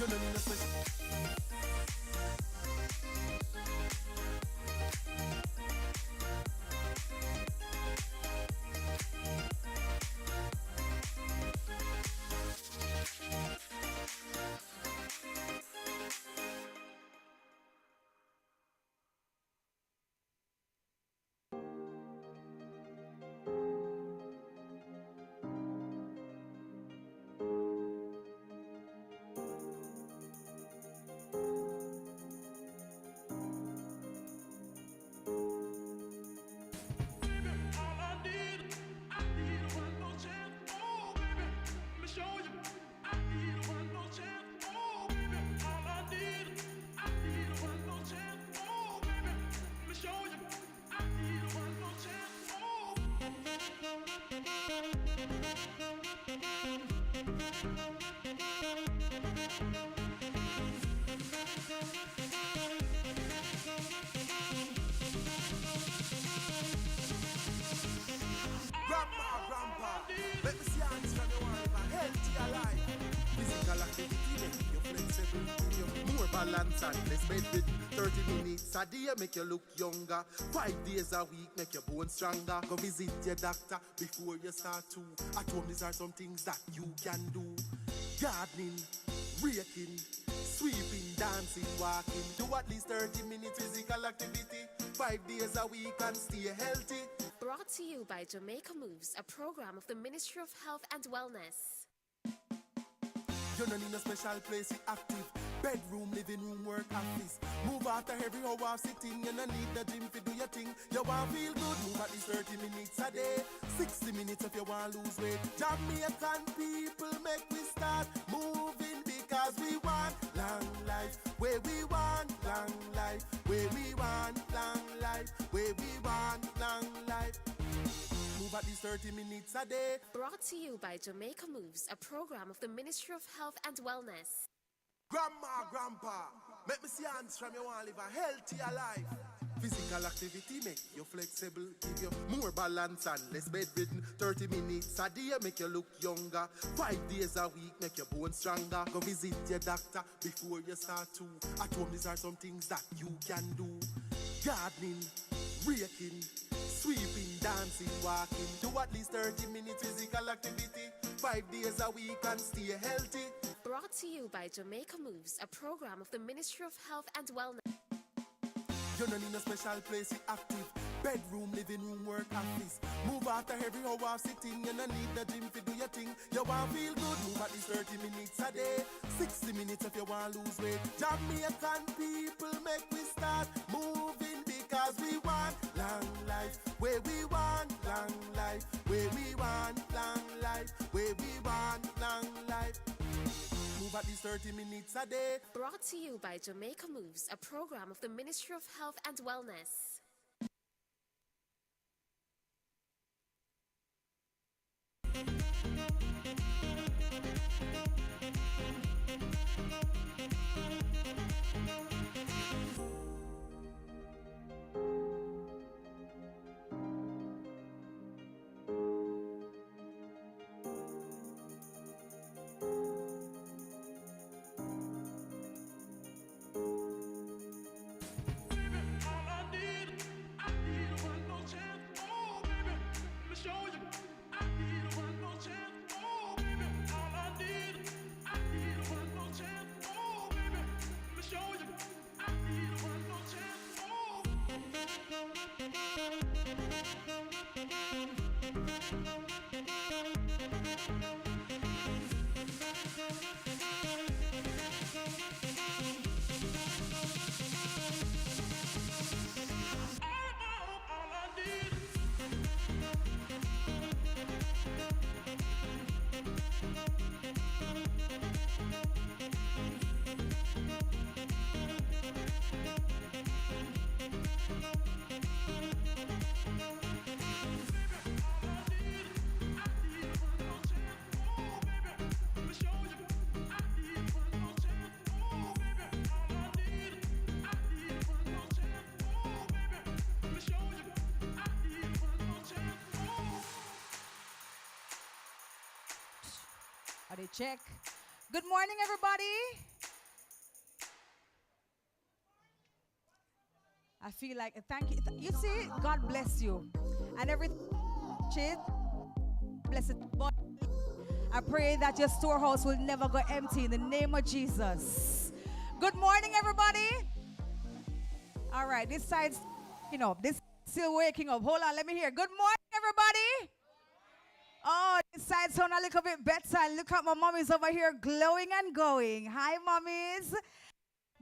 You don't need a special. Grandma, grandpa, let me see hands from your one live a healthy alive. Physical activity make you flexible, give you more balance and less bedridden. 30 minutes a day make you look younger. 5 days a week make your bones stronger. Go visit your doctor before you start to. At home these are some things that you can do. Gardening, raking, sweeping, dancing, walking. Do at least 30 minutes physical activity. 5 days a week and stay healthy. Brought to you by Jamaica Moves, a program of the Ministry of Health and Wellness. You don't need a special place, it's active. Bedroom, living room, work, office. Move after every hour of sitting. You don't need the gym to do your thing. You want to feel good, move at least 30 minutes a day. 60 minutes if you want to lose weight. Jamaican people make we start moving because we want long life. Where we want long life. Where we want long life. Where we want long life. Move at least 30 minutes a day. Brought to you by Jamaica Moves, a program of the Ministry of Health and Wellness. Grandma, grandpa, make me see hands from you want live a healthy life. Physical activity make you flexible, give you more balance and less bedridden. 30 minutes a day make you look younger. 5 days a week make your bones stronger. Go visit your doctor before you start to. At home these are some things that you can do. Gardening, raking, sweeping, dancing, walking. Do at least 30 minutes physical activity. 5 days a week and stay healthy. Brought to you by Jamaica Moves, a program of the Ministry of Health and Wellness. You don't need a special place, it's active. Bedroom, living room, work, office. Move after every hour of sitting. You don't need the gym to do your thing. You want to feel good, move at least 30 minutes a day. 60 minutes if you want to lose weight. Jamaican people make we start moving because we want long life. Where we want long life. Where we want long life. Where we want long life. Move at least 30 minutes a day. Brought to you by Jamaica Moves, a program of the Ministry of Health and Wellness. Check. Good morning, everybody. I feel like, thank you. You see, God bless you. And everything, blessed. I pray that your storehouse will never go empty in the name of Jesus. Good morning, everybody. All right, this side's waking up. This still waking up. Hold on, let me hear. Good morning, everybody. Oh, this side sound a little bit better. Look at my mommies over here glowing and going. Hi, mommies.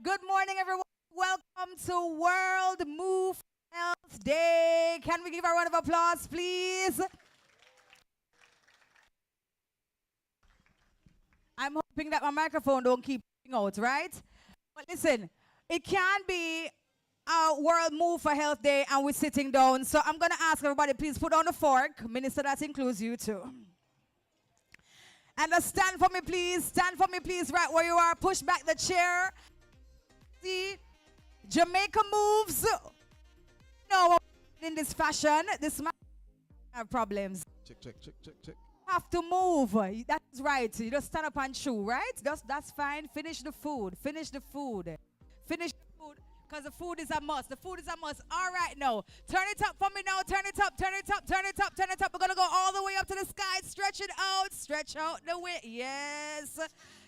Good morning, everyone. Welcome to World Move Health Day. Can we give a round of applause, please? I'm hoping that my microphone don't keep out, right? But listen, it can be our World Move for Health Day and we're sitting down. So I'm going to ask everybody, please put on the fork. Minister, that includes you too. And stand for me, please. Stand for me, please, right where you are. Push back the chair. See, Jamaica moves. No, in this fashion, this man have problems. Check. Have to move. That's right. You just stand up and chew, right? That's fine. Finish the food. Finish the food. Finish the food. Because the food is a must. The food is a must. All right, now. Turn it up for me now. Turn it up. Turn it up. Turn it up. Turn it up. We're going to go all the way up to the sky. Stretch it out. Stretch out the way. Yes.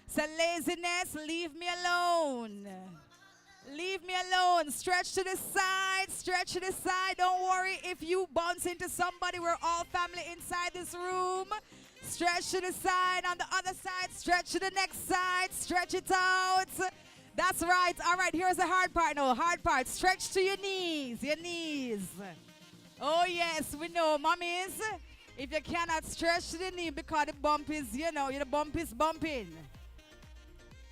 So laziness, leave me alone. Leave me alone. Stretch to the side. Stretch to the side. Don't worry if you bounce into somebody. We're all family inside this room. Stretch to the side. On the other side, stretch to the next side. Stretch it out. That's right. All right, here's the hard part now. Hard part. Stretch to your knees. Your knees. Oh, yes, we know. Mommies, if you cannot stretch to the knee because the bump is, the bump is bumping.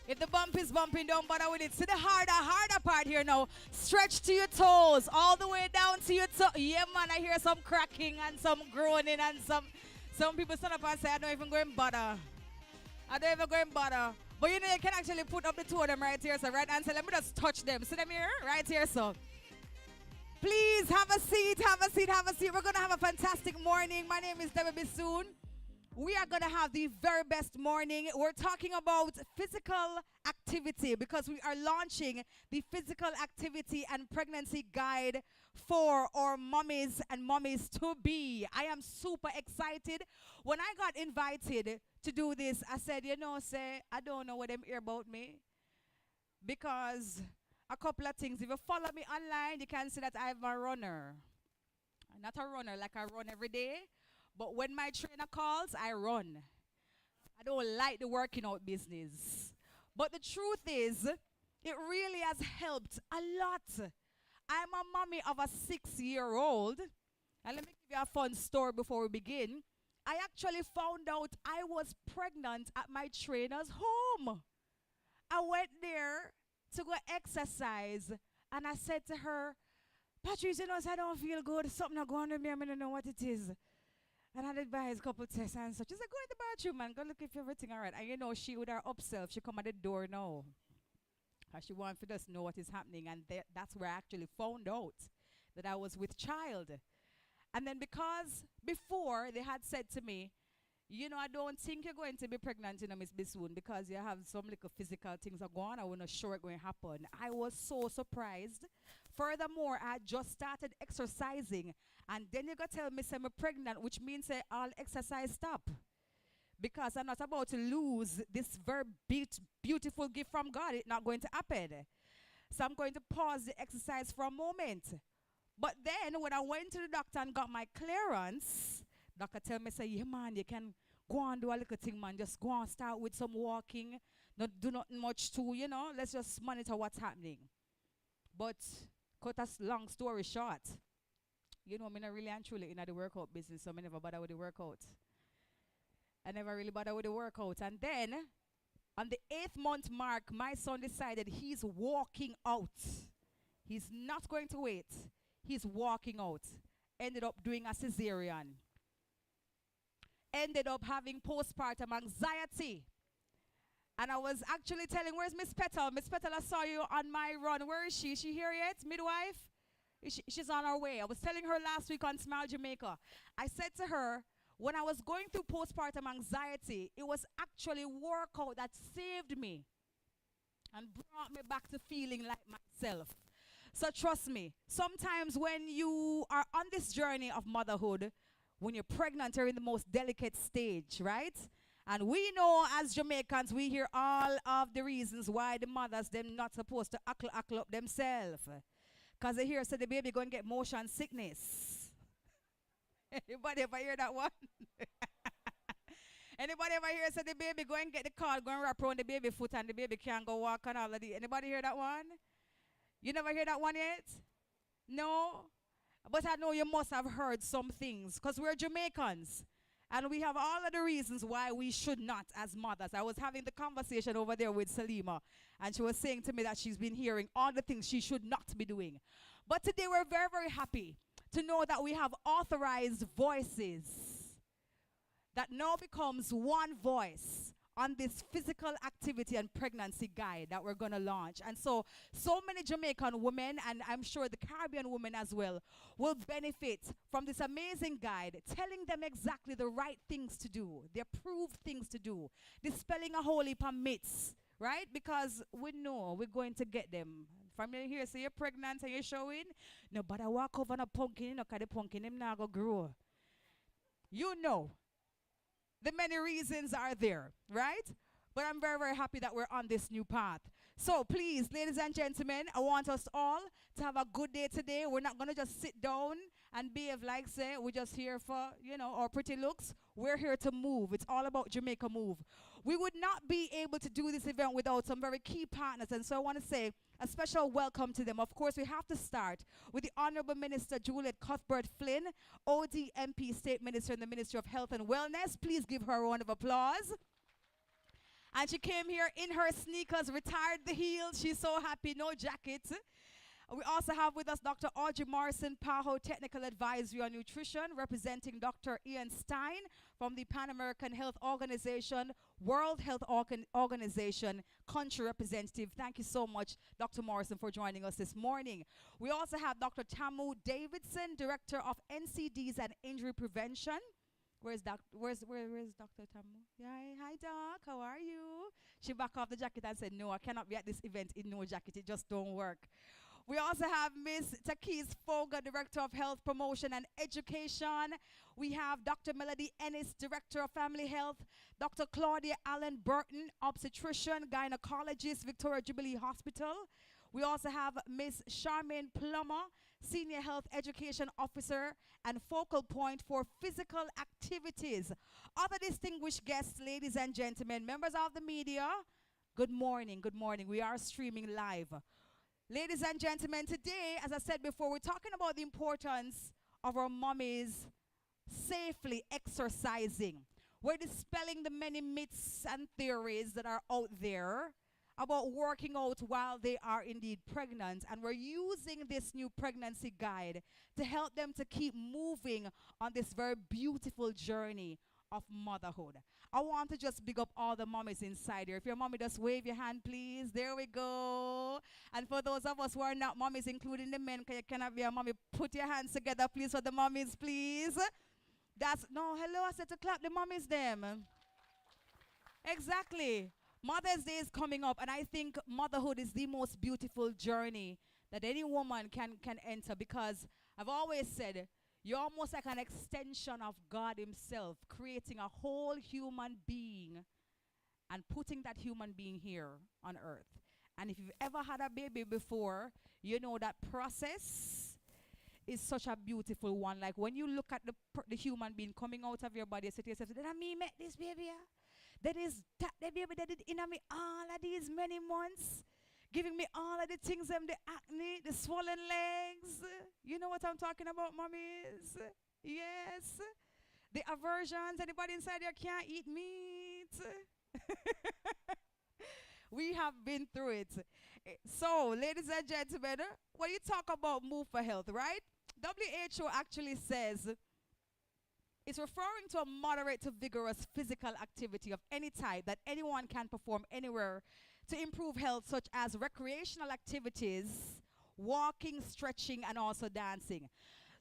If the bump is bumping, don't bother with it. See the harder part here now. Stretch to your toes, all the way down to your toe. Yeah, man, I hear some cracking and some groaning and some people stand up and say, I don't even go in bother. I don't even go in bother. But you can actually put up the two of them right here, so right and say, let me just touch them. See them here? Right here, so. Please have a seat, have a seat, have a seat. We're going to have a fantastic morning. My name is Debbie Bissoon. We are going to have the very best morning. We're talking about physical activity because we are launching the physical activity and pregnancy guide for our mommies and mommies to be. I am super excited. When I got invited to do this, I said, I don't know what them hear about me because a couple of things. If you follow me online, you can see that I'm a runner. Not a runner like I run every day. But when my trainer calls, I run. I don't like the working out business. But the truth is, it really has helped a lot. I'm a mommy of a 6-year-old. And let me give you a fun story before we begin. I actually found out I was pregnant at my trainer's home. I went there to go exercise. And I said to her, Patrice, I don't feel good. Something not going on with me. I don't know what it is. And I did buy a couple tests and such. She said, go in the bathroom and go look if everything all right. And she with her upself, she come at the door now. And she wanted to just know what is happening. And that's where I actually found out that I was with child. And then because before they had said to me, I don't think you're going to be pregnant, Miss Bissoon, because you have some little physical things are going on. I wasn't sure it's going to happen. I was so surprised. Furthermore, I just started exercising. And then you got to tell me I'm pregnant, which means all exercise stop. Because I'm not about to lose this very beautiful gift from God. It's not going to happen. So I'm going to pause the exercise for a moment. But then when I went to the doctor and got my clearance, doctor tell me, say, yeah, man, you can go and do a little thing, man. Just go and start with some walking. Not do not much too, Let's just monitor what's happening. But cut a long story short, I'm not really and truly in the workout business, so I never bother with the workout. I never really bother with the workout. And then, on the 8th month mark, my son decided he's walking out. He's not going to wait. He's walking out. Ended up doing a cesarean. Ended up having postpartum anxiety. And I was actually telling, where's Miss Petal? Miss Petal, I saw you on my run. Where is she? Is she here yet, midwife? She's on her way. I was telling her last week on Smile Jamaica. I said to her, when I was going through postpartum anxiety, it was actually workout that saved me and brought me back to feeling like myself. So trust me, sometimes when you are on this journey of motherhood, when you're pregnant, you're in the most delicate stage, right? And we know as Jamaicans, we hear all of the reasons why the mothers, them not supposed to ackle up themselves. Because they hear say the baby going to get motion sickness. Anybody ever hear that one? Anybody ever hear say the baby go and get the cord, go and wrap around the baby foot and the baby can't go walk and all of the. Anybody hear that one? You never hear that one yet? No? But I know you must have heard some things because we're Jamaicans. And we have all of the reasons why we should not as mothers. I was having the conversation over there with Salima, and she was saying to me that she's been hearing all the things she should not be doing. But today we're very, very happy to know that we have authorized voices that now becomes one voice on this physical activity and pregnancy guide that we're going to launch. And so many Jamaican women, and I'm sure the Caribbean women as well, will benefit from this amazing guide, telling them exactly the right things to do, the approved things to do, dispelling a whole heap of myths, right? Because we know we're going to get them. From here, so you're pregnant and you're showing, no, but I walk over on a pumpkin, you know, because the pumpkin, him now go grow. You know. The many reasons are there, right? But I'm very, very happy that we're on this new path. So please, ladies and gentlemen, I want us all to have a good day today. We're not going to just sit down and behave like, say, we're just here for, you know, our pretty looks. We're here to move. It's all about Jamaica Move. We would not be able to do this event without some very key partners. And so I want to say a special welcome to them. Of course, we have to start with the Honorable Minister Juliet Cuthbert-Flynn, ODMP State Minister in the Ministry of Health and Wellness. Please give her a round of applause. And she came here in her sneakers, retired the heels. She's so happy, no jacket. We also have with us Dr. Audrey Morrison, PAHO Technical Advisory on Nutrition, representing Dr. Ian Stein from the Pan American Health Organization, World Health Organization, country representative. Thank you so much, Dr. Morrison, for joining us this morning. We also have Dr. Tamu Davidson, Director of NCDs and Injury Prevention. Where's Dr. Tamu? Yeah, hi, Doc. How are you? She back off the jacket and said, no, I cannot be at this event in no jacket. It just don't work. We also have Ms. Takis Foga, Director of Health Promotion and Education. We have Dr. Melody Ennis, Director of Family Health. Dr. Claudia Allen Burton, Obstetrician, Gynecologist, Victoria Jubilee Hospital. We also have Ms. Charmaine Plummer, Senior Health Education Officer and focal point for physical activities. Other distinguished guests, ladies and gentlemen, members of the media, good morning, good morning. We are streaming live. Ladies and gentlemen, today, as I said before, we're talking about the importance of our mommies safely exercising. We're dispelling the many myths and theories that are out there about working out while they are indeed pregnant. And we're using this new pregnancy guide to help them to keep moving on this very beautiful journey of motherhood. I want to just big up all the mommies inside here. If you're a mommy, just wave your hand, please. There we go. And for those of us who are not mommies, including the men, because you cannot be a mommy, put your hands together, please, for the mommies, please. No, hello, I said to clap the mommies, them. Exactly. Mother's Day is coming up, and I think motherhood is the most beautiful journey that any woman can enter, because I've always said, you're almost like an extension of God himself, creating a whole human being and putting that human being here on earth. And if you've ever had a baby before, you know that process is such a beautiful one. Like when you look at the human being coming out of your body, you say to yourself, did I me make this baby? That is that the baby that did in me all of these many months, giving me all of the things, the acne, the swollen legs. You know what I'm talking about, mommies? Yes. The aversions, anybody inside here can't eat meat. We have been through it. So, ladies and gentlemen, when you talk about Move for Health, right? WHO actually says it's referring to a moderate to vigorous physical activity of any type that anyone can perform anywhere to improve health, such as recreational activities, walking, stretching, and also dancing.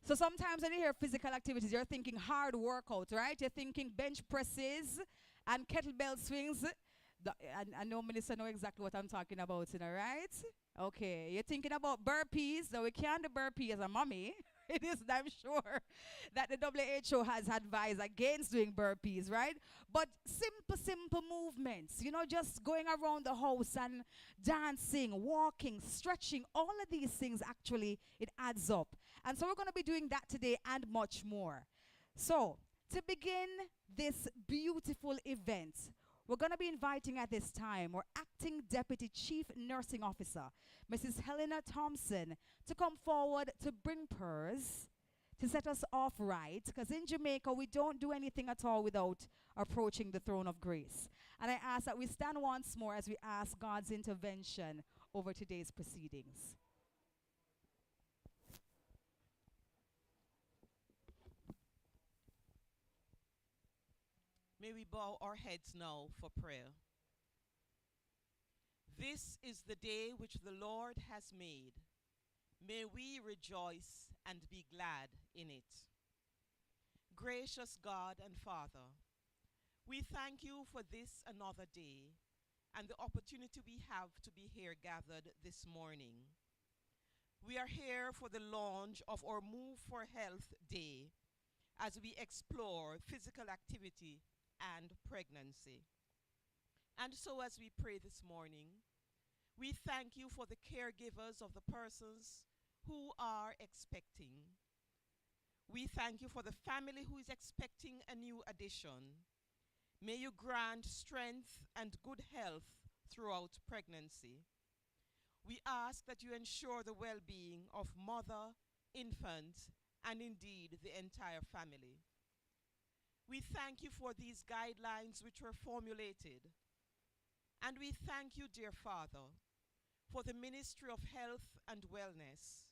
So sometimes when you hear physical activities, you're thinking hard workouts, right? You're thinking bench presses and kettlebell swings. I know Minister know exactly what I'm talking about, you know, right? Okay, you're thinking about burpees. So we can't do burpee as a mommy. It is, I'm sure, that the WHO has advised against doing burpees, right? But simple movements, you know, just going around the house and dancing, walking, stretching, all of these things actually, it adds up. And so we're going to be doing that today and much more. So, to begin this beautiful event, we're going to be inviting at this time our Acting Deputy Chief Nursing Officer, Mrs. Helena Thompson, to come forward to bring prayers to set us off right. Because in Jamaica, we don't do anything at all without approaching the throne of grace. And I ask that we stand once more as we ask God's intervention over today's proceedings. May we bow our heads now for prayer. This is the day which the Lord has made. May we rejoice and be glad in it. Gracious God and Father, we thank you for this another day and the opportunity we have to be here gathered this morning. We are here for the launch of our Move for Health Day as we explore physical activity and pregnancy. And so as we pray this morning, we thank you for the caregivers of the persons who are expecting. We thank you for the family who is expecting a new addition. May you grant strength and good health throughout pregnancy. We ask that you ensure the well-being of mother, infant, and indeed the entire family. We thank you for these guidelines which were formulated. And we thank you, dear Father, for the Ministry of Health and Wellness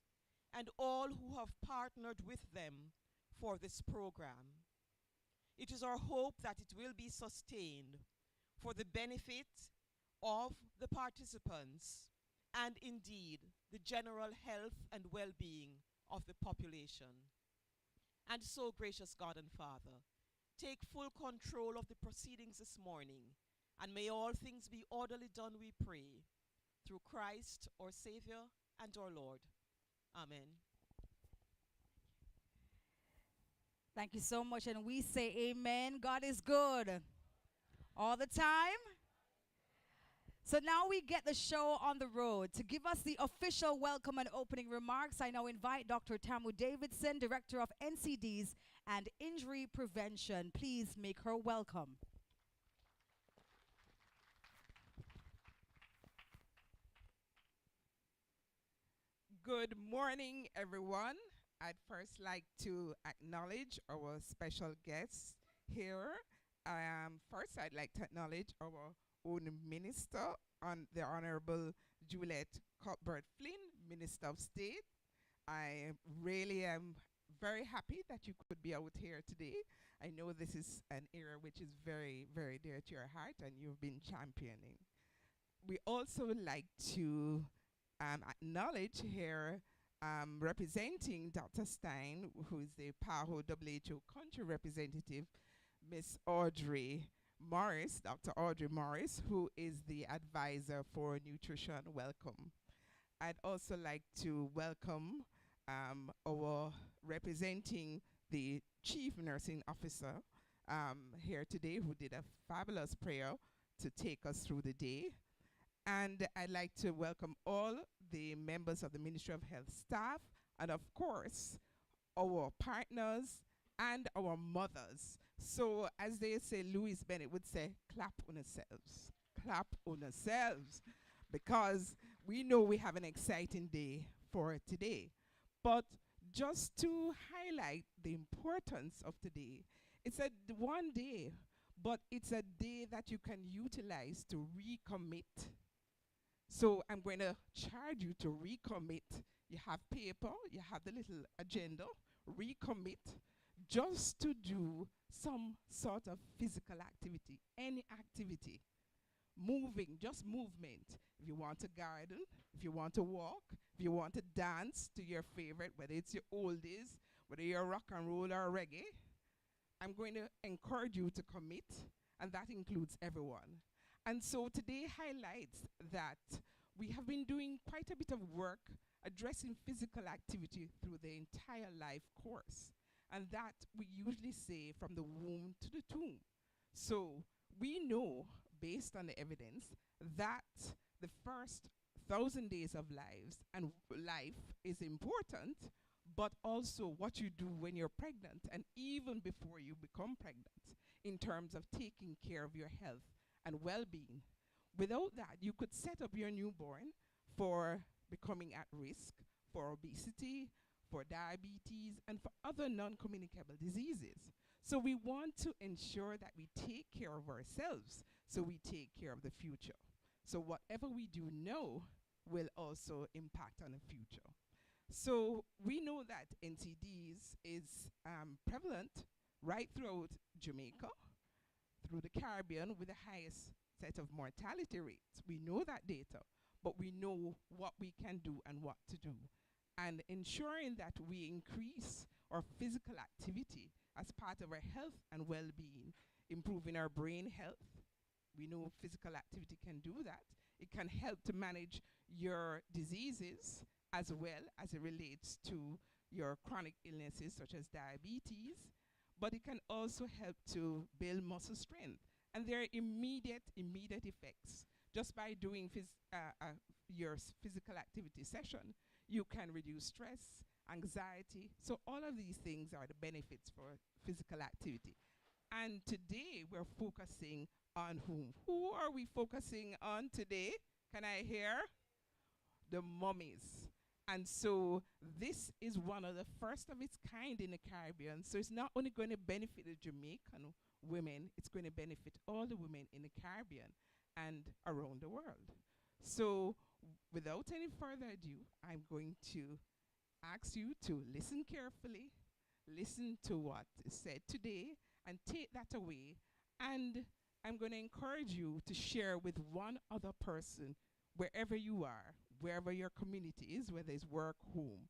and all who have partnered with them for this program. It is our hope that it will be sustained for the benefit of the participants and indeed the general health and well-being of the population. And so, gracious God and Father, take full control of the proceedings this morning, and may all things be orderly done, we pray, through Christ, our Savior and our Lord. Amen. Thank you so much, and we say amen. God is good all the time. So now we get the show on the road. To give us the official welcome and opening remarks, I now invite Dr. Tamu Davidson, Director of NCDs and Injury Prevention. Please make her welcome. Good morning, everyone. I'd first like to acknowledge our special guests here. First, I'd like to acknowledge our own minister, the Honorable Juliet Cuthbert-Flynn, Minister of State. I really am very happy that you could be out here today. I know this is an area which is very, very dear to your heart, and you've been championing. We also like to acknowledge here representing Dr. Stein, who is the PAHO WHO country representative, Miss Audrey Morris, Dr. Audrey Morris, who is the advisor for nutrition. Welcome. I'd also like to welcome our representing the Chief Nursing Officer here today, who did a fabulous prayer to take us through the day. And I'd like to welcome all the members of the Ministry of Health staff, and of course, our partners and our mothers. So as they say, Louis Bennett would say, clap on yourselves. Clap on yourselves. Because we know we have an exciting day for today. But just to highlight the importance of today, it's a one day, but it's a day that you can utilize to recommit. So I'm going to charge you to recommit. You have paper, you have the little agenda, recommit, just to do some sort of physical activity, any activity. Moving, just movement. If you want to garden, if you want to walk, if you want to dance to your favorite, whether it's your oldies, whether you're rock and roll or reggae, I'm going to encourage you to commit, and that includes everyone. And so today highlights that we have been doing quite a bit of work addressing physical activity through the entire life course. And that we usually say from the womb to the tomb. So we know, based on the evidence, that the first 1,000 days of life is important, but also what you do when you're pregnant and even before you become pregnant in terms of taking care of your health and well-being. Without that, you could set up your newborn for becoming at risk for obesity, for diabetes, and for other non-communicable diseases. So we want to ensure that we take care of ourselves so we take care of the future. So whatever we do now will also impact on the future. So we know that NCDs is prevalent right throughout Jamaica, through the Caribbean with the highest set of mortality rates. We know that data, but we know what we can do and what to do. And ensuring that we increase our physical activity as part of our health and well-being, improving our brain health. We know physical activity can do that. It can help to manage your diseases as well as it relates to your chronic illnesses such as diabetes, but it can also help to build muscle strength. And there are immediate effects. Just by doing your physical activity session, you can reduce stress, anxiety. So all of these things are the benefits for physical activity. And today we're focusing on whom? Who are we focusing on today? Can I hear? The mummies. And so this is one of the first of its kind in the Caribbean. So it's not only going to benefit the Jamaican women, it's going to benefit all the women in the Caribbean and around the world. So without any further ado, I'm going to ask you to listen carefully, listen to what is said today, and take that away. And I'm going to encourage you to share with one other person, wherever you are, wherever your community is, whether it's work, home.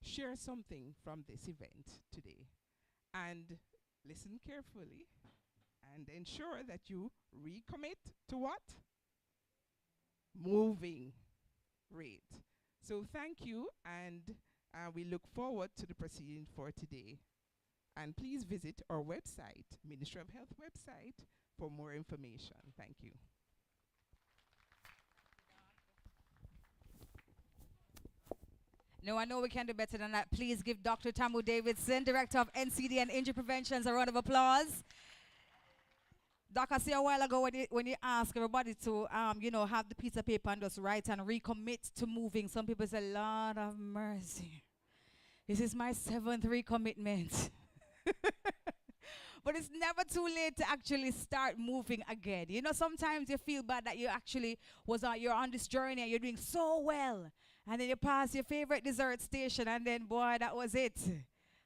Share something from this event today. And listen carefully and ensure that you recommit to what? Moving. Great. So thank you, and we look forward to the proceeding for today. And please visit our website, Ministry of Health website, for more information. Thank you. No, I know we can do better than that. Please give Dr. Tamu Davidson, Director of NCD and Injury Prevention, a round of applause. Doc, I see a while ago when you ask everybody to, have the piece of paper and just write and recommit to moving. Some people say, Lord of mercy, this is my 7th recommitment. But it's never too late to actually start moving again. You know, sometimes you feel bad that you actually you're on this journey and you're doing so well. And then you pass your favorite dessert station and then, boy, that was it.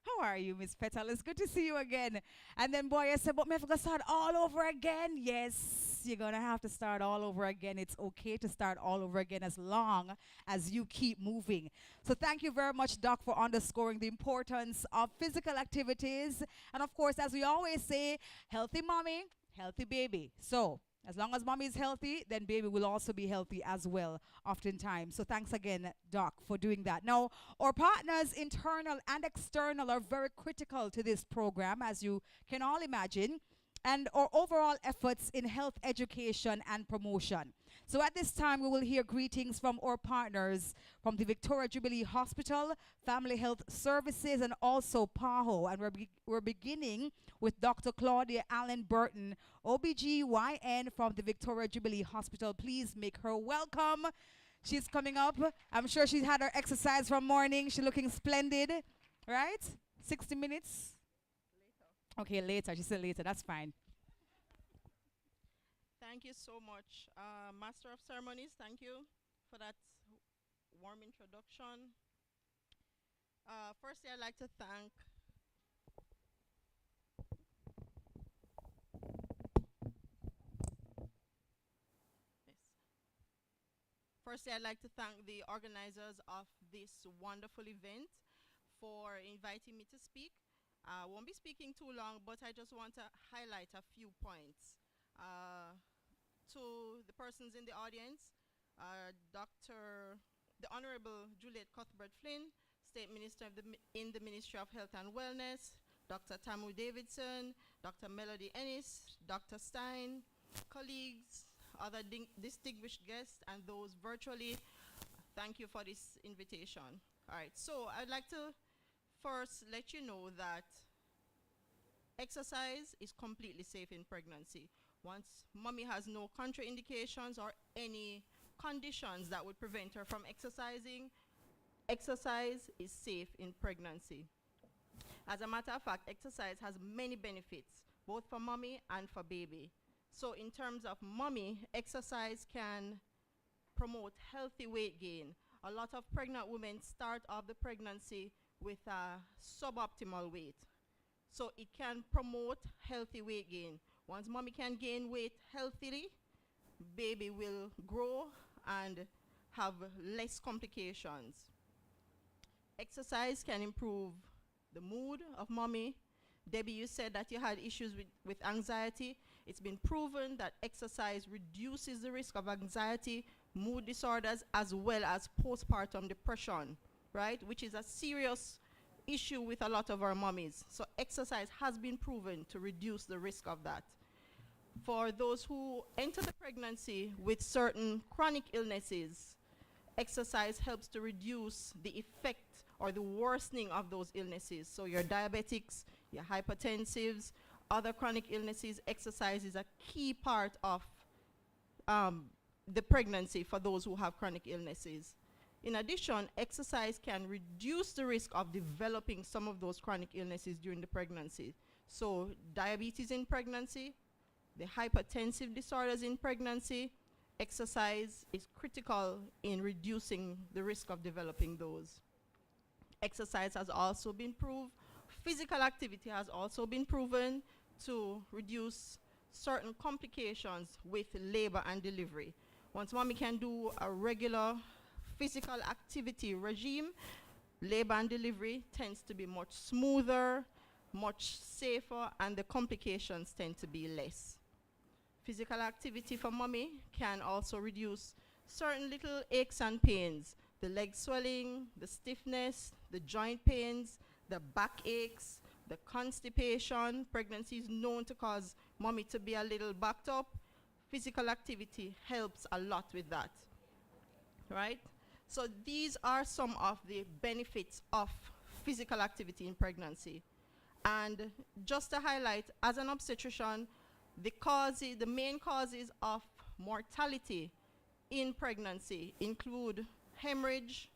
How are you, Miss Petal? It's good to see you again. And then, boy, I said, but me have to start all over again. Yes, you're going to have to start all over again. It's okay to start all over again as long as you keep moving. So thank you very much, Doc, for underscoring the importance of physical activities. And, of course, as we always say, healthy mommy, healthy baby. So as long as mommy is healthy, then baby will also be healthy as well, oftentimes. So thanks again, Doc, for doing that. Now, our partners, internal and external, are very critical to this program, as you can all imagine, and our overall efforts in health education and promotion. So at this time, we will hear greetings from our partners from the Victoria Jubilee Hospital, Family Health Services, and also PAHO. And we're beginning with Dr. Claudia Allen Burton, OBGYN from the Victoria Jubilee Hospital. Please make her welcome. She's coming up. I'm sure she's had her exercise from morning. She's looking splendid, right? 60 minutes? Later. Okay, later. She said later. That's fine. Thank you so much, Master of Ceremonies. Thank you for that warm introduction. Firstly, I'd like to thank the organizers of this wonderful event for inviting me to speak. I won't be speaking too long, but I just want to highlight a few points to the persons in the audience, the Honorable Juliet Cuthbert Flynn, State Minister in the Ministry of Health and Wellness, Dr. Tamu Davidson, Dr. Melody Ennis, Dr. Stein, colleagues, other distinguished guests, and those virtually, thank you for this invitation. All right, so I'd like to first let you know that exercise is completely safe in pregnancy. Once mommy has no contraindications or any conditions that would prevent her from exercising, exercise is safe in pregnancy. As a matter of fact, exercise has many benefits, both for mommy and for baby. So in terms of mommy, exercise can promote healthy weight gain. A lot of pregnant women start off the pregnancy with a suboptimal weight. So it can promote healthy weight gain. Once mommy can gain weight healthily, baby will grow and have less complications. Exercise can improve the mood of mommy. Debbie, you said that you had issues with anxiety. It's been proven that exercise reduces the risk of anxiety, mood disorders, as well as postpartum depression, right? Which is a serious issue with a lot of our mommies. So exercise has been proven to reduce the risk of that. For those who enter the pregnancy with certain chronic illnesses, exercise helps to reduce the effect or the worsening of those illnesses. So your diabetics, your hypertensives, other chronic illnesses, exercise is a key part of the pregnancy for those who have chronic illnesses. In addition, exercise can reduce the risk of developing some of those chronic illnesses during the pregnancy. So diabetes in pregnancy, the hypertensive disorders in pregnancy, exercise is critical in reducing the risk of developing those. Exercise has also been proved. Physical activity has also been proven to reduce certain complications with labor and delivery. Once mommy can do a regular physical activity regime, labor and delivery tends to be much smoother, much safer, and the complications tend to be less. Physical activity for mommy can also reduce certain little aches and pains, the leg swelling, the stiffness, the joint pains, the back aches, the constipation. Pregnancy is known to cause mommy to be a little backed up. Physical activity helps a lot with that, right? So these are some of the benefits of physical activity in pregnancy. And just to highlight, as an obstetrician, the main causes of mortality in pregnancy include hemorrhage,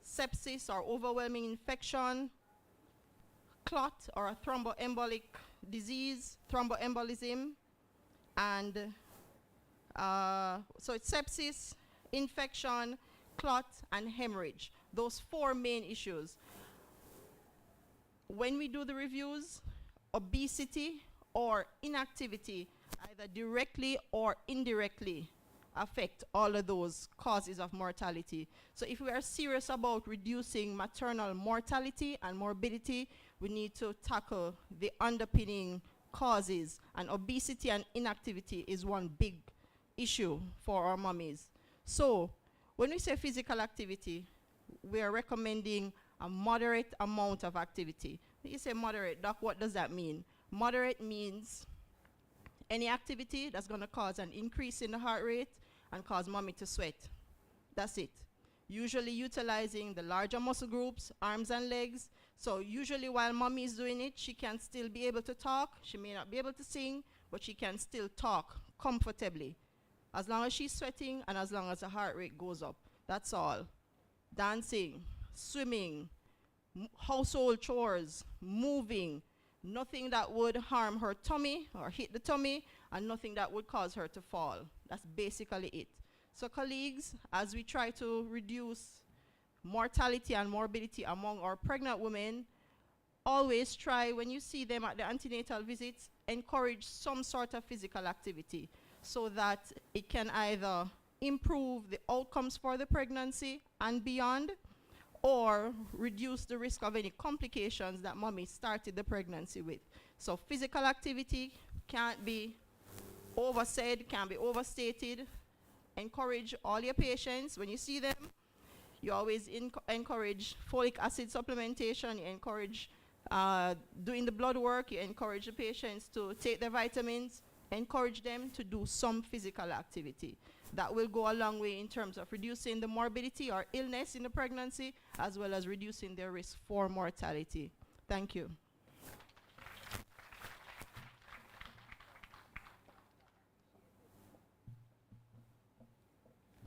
sepsis or overwhelming infection, clot or a thromboembolic disease, thromboembolism, and so it's sepsis, infection, clot, and hemorrhage. Those four main issues. When we do the reviews, obesity or inactivity either directly or indirectly affect all of those causes of mortality. So if we are serious about reducing maternal mortality and morbidity, we need to tackle the underpinning causes, and obesity and inactivity is one big issue for our mummies. So when we say physical activity, we are recommending a moderate amount of activity. When you say moderate, doc, what does that mean? Moderate means any activity that's going to cause an increase in the heart rate and cause mommy to sweat. That's it. Usually utilizing the larger muscle groups, arms and legs. So usually while mommy is doing it, she can still be able to talk. She may not be able to sing, but she can still talk comfortably. As long as she's sweating and as long as the heart rate goes up. That's all. Dancing, swimming, household chores, moving, nothing that would harm her tummy or hit the tummy, and nothing that would cause her to fall. That's basically it. So colleagues, as we try to reduce mortality and morbidity among our pregnant women, always try, when you see them at the antenatal visits, encourage some sort of physical activity so that it can either improve the outcomes for the pregnancy and beyond, or reduce the risk of any complications that mommy started the pregnancy with. So physical activity can't be oversaid, can't be overstated. Encourage all your patients, when you see them, you always encourage folic acid supplementation, you encourage doing the blood work, you encourage the patients to take their vitamins, encourage them to do some physical activity. That will go a long way in terms of reducing the morbidity or illness in the pregnancy, as well as reducing their risk for mortality. Thank you.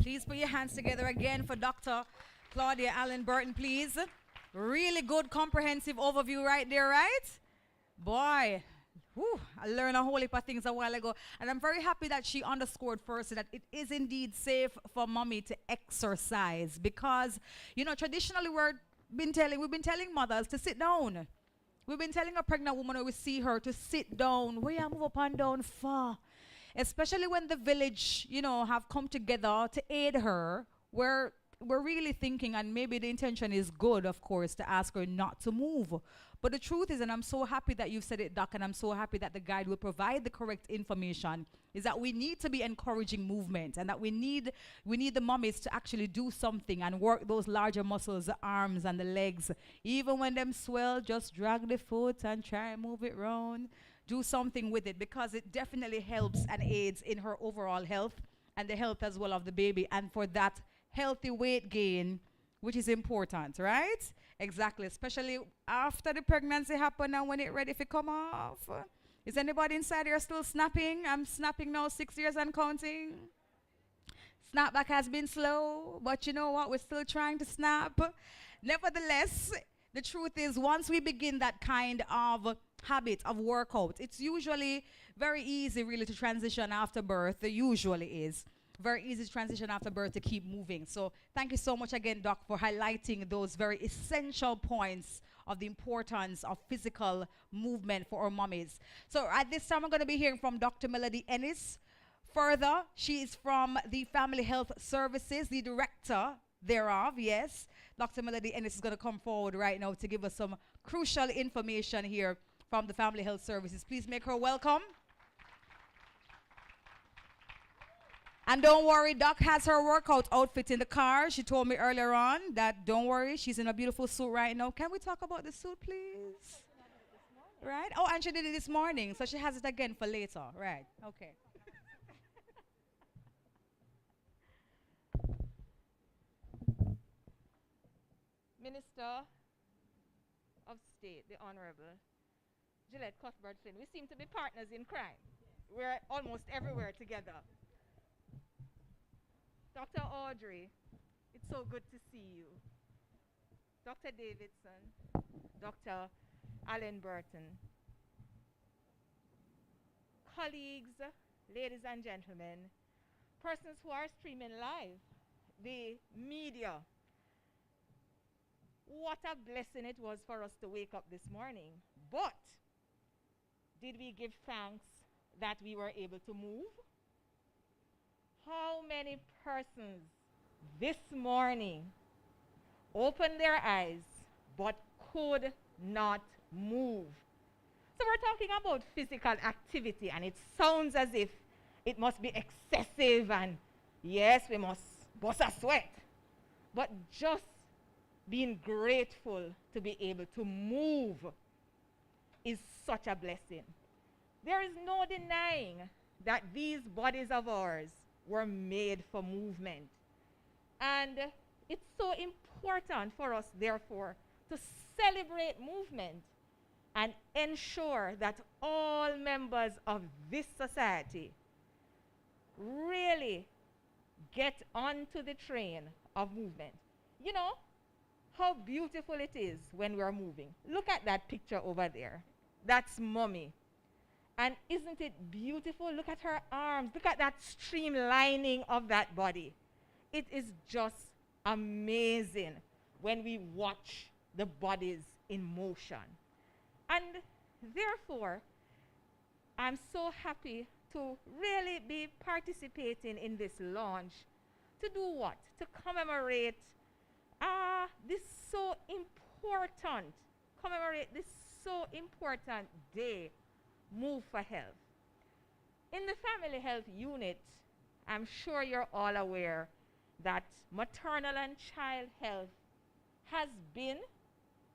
Please put your hands together again for Dr. Claudia Allen Burton, please. Really good comprehensive overview right there, right? Boy, whew, I learned a whole heap of things a while ago. And I'm very happy that she underscored first that it is indeed safe for mommy to exercise. Because, you know, traditionally we've been telling mothers to sit down. We've been telling a pregnant woman when we see her to sit down. Where you move up and down far? Especially when the village, you know, have come together to aid her, we're really thinking, and maybe the intention is good, of course, to ask her not to move. But the truth is, and I'm so happy that you've said it, Doc, and I'm so happy that the guide will provide the correct information, is that we need to be encouraging movement, and that we need the mummies to actually do something and work those larger muscles, the arms and the legs. Even when them swell, just drag the foot and try and move it round. Do something with it, because it definitely helps and aids in her overall health and the health as well of the baby, and for that healthy weight gain, which is important, right? Exactly, especially after the pregnancy happen and when it's ready to come off. Is anybody inside here still snapping? I'm snapping now, 6 years and counting. Snapback has been slow, but you know what? We're still trying to snap. Nevertheless, the truth is, once we begin that kind of habit of workout, it's usually very easy really to transition after birth. It usually is very easy to transition after birth to keep moving. So thank you so much again, Doc, for highlighting those very essential points of the importance of physical movement for our mummies. So at this time, I'm going to be hearing from Dr. Melody Ennis. Further, she is from the Family Health Services, the director thereof, yes. Dr. Melody Ennis is going to come forward right now to give us some crucial information here from the Family Health Services. Please make her welcome. And don't worry, Doc has her workout outfit in the car. She told me earlier on that don't worry, she's in a beautiful suit right now. Can we talk about the suit, please? Right? Oh, and she did it this morning, so she has it again for later. Right, okay. Minister of State, the Honorable Gillette Cuthbert Flynn, we seem to be partners in crime. We're almost everywhere together. Dr. Audrey, it's so good to see you. Dr. Davidson, Dr. Allen Burton. Colleagues, ladies and gentlemen, persons who are streaming live, the media. What a blessing it was for us to wake up this morning. But did we give thanks that we were able to move? How many persons this morning opened their eyes but could not move? So we're talking about physical activity, and it sounds as if it must be excessive and yes, we must bust a sweat. But just being grateful to be able to move is such a blessing. There is no denying that these bodies of ours were made for movement. And it's so important for us, therefore, to celebrate movement and ensure that all members of this society really get onto the train of movement. You know how beautiful it is when we're moving. Look at that picture over there. That's mommy. And isn't it beautiful? Look at her arms. Look at that streamlining of that body. It is just amazing when we watch the bodies in motion. And therefore, I'm so happy to really be participating in this launch. To do what? To commemorate this so important, commemorate this so important day, Move for Health. In the family health unit, I'm sure you're all aware that maternal and child health has been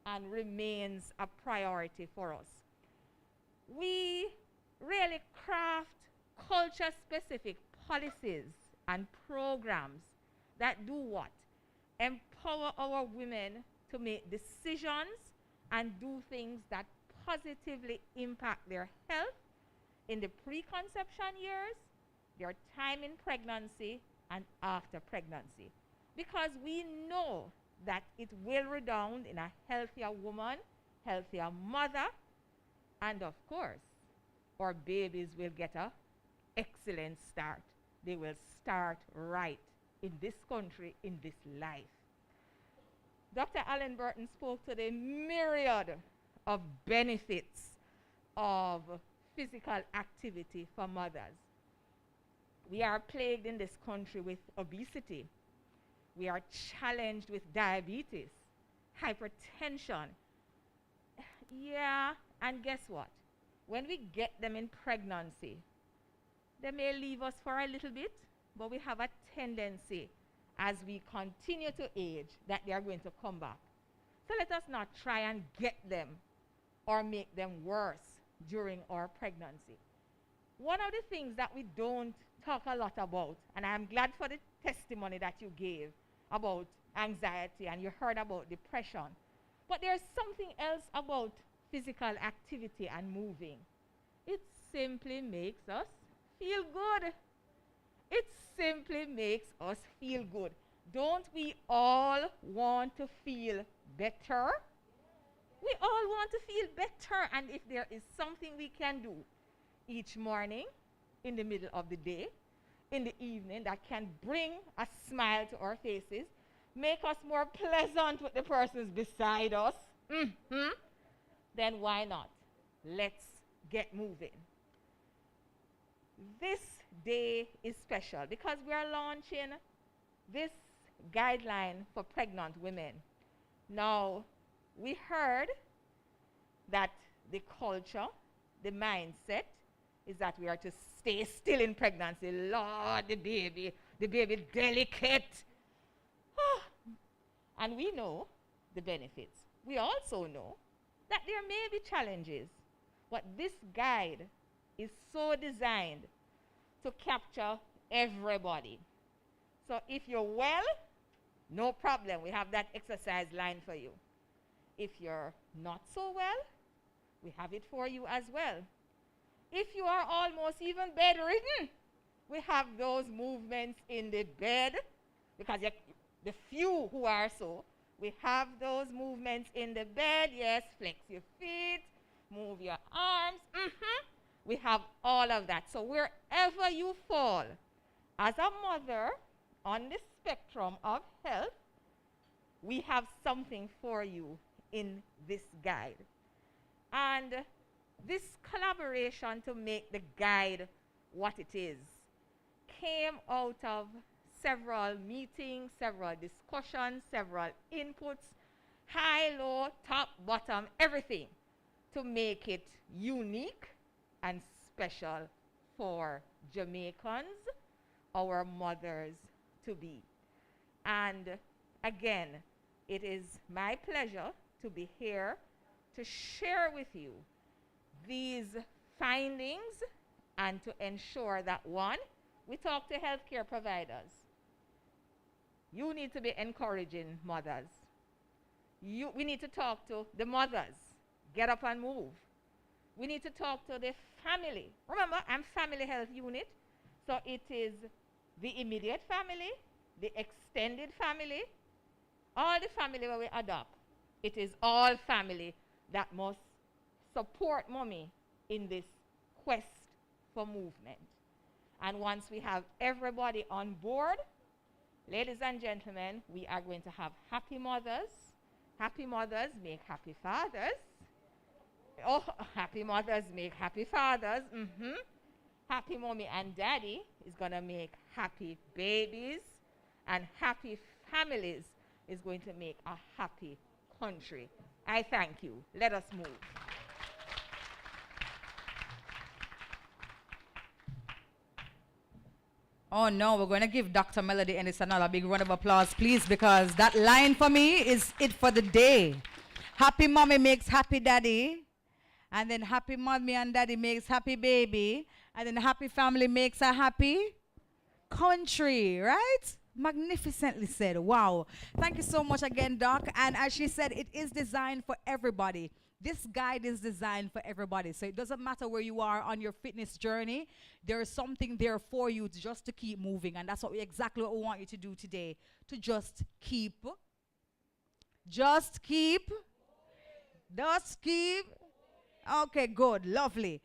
and remains a priority for us. We really craft culture-specific policies and programs that do what? Empower our women to make decisions and do things that positively impact their health in the preconception years, their time in pregnancy, and after pregnancy. Because we know that it will redound in a healthier woman, healthier mother, and of course, our babies will get an excellent start. They will start right in this country, in this life. Dr. Allen Burton spoke to the myriad of benefits of physical activity for mothers. We are plagued in this country with obesity. We are challenged with diabetes, hypertension. Yeah, and guess what? When we get them in pregnancy, they may leave us for a little bit, but we have a tendency as we continue to age that they are going to come back. So let us not try and get them or make them worse during our pregnancy. One of the things that we don't talk a lot about, and I'm glad for the testimony that you gave about anxiety and you heard about depression, but there's something else about physical activity and moving. It simply makes us feel good. It simply makes us feel good. Don't we all want to feel better? We all want to feel better, and if there is something we can do each morning, in the middle of the day, in the evening, that can bring a smile to our faces, make us more pleasant with the persons beside us, then why not? Let's get moving. This day is special because we are launching this guideline for pregnant women. Now, we heard that the culture, the mindset, is that we are to stay still in pregnancy. Lord, the baby delicate. And we know the benefits. We also know that there may be challenges, but this guide is so designed to capture everybody. So if you're well, no problem. We have that exercise line for you. If you're not so well, we have it for you as well. If you are almost even bedridden, we have those movements in the bed, because the few who are so, we have those movements in the bed. Yes, flex your feet, move your arms. We have all of that. So wherever you fall, as a mother on the spectrum of health, we have something for you in this guide. And this collaboration to make the guide what it is came out of several meetings, several discussions, several inputs, high, low, top, bottom, everything, to make it unique and special for Jamaicans, our mothers to be. And again, it is my pleasure to be here to share with you these findings and to ensure that, one, we talk to healthcare providers. You need to be encouraging mothers. We need to talk to the mothers. Get up and move. We need to talk to the family. Remember, I'm family health unit. So it is the immediate family, the extended family, all the family where we adopt. It is all family that must support mommy in this quest for movement. And once we have everybody on board, ladies and gentlemen, we are going to have happy mothers. Happy mothers make happy fathers. Oh, happy mothers make happy fathers. Happy mommy and daddy is going to make happy babies. And happy families is going to make a happy country. I thank you. Let us move. Oh no, we're going to give Dr. Melody Ennis another big round of applause, please, because that line for me is it for the day. Happy mommy makes happy daddy, and then happy mommy and daddy makes happy baby, and then happy family makes a happy country, right? Magnificently said. Wow. Thank you so much again, Doc. And as she said, it is designed for everybody. This guide is designed for everybody. So it doesn't matter where you are on your fitness journey. There is something there for you just to keep moving. And that's exactly what we want you to do today. To just keep. Okay, good. Lovely.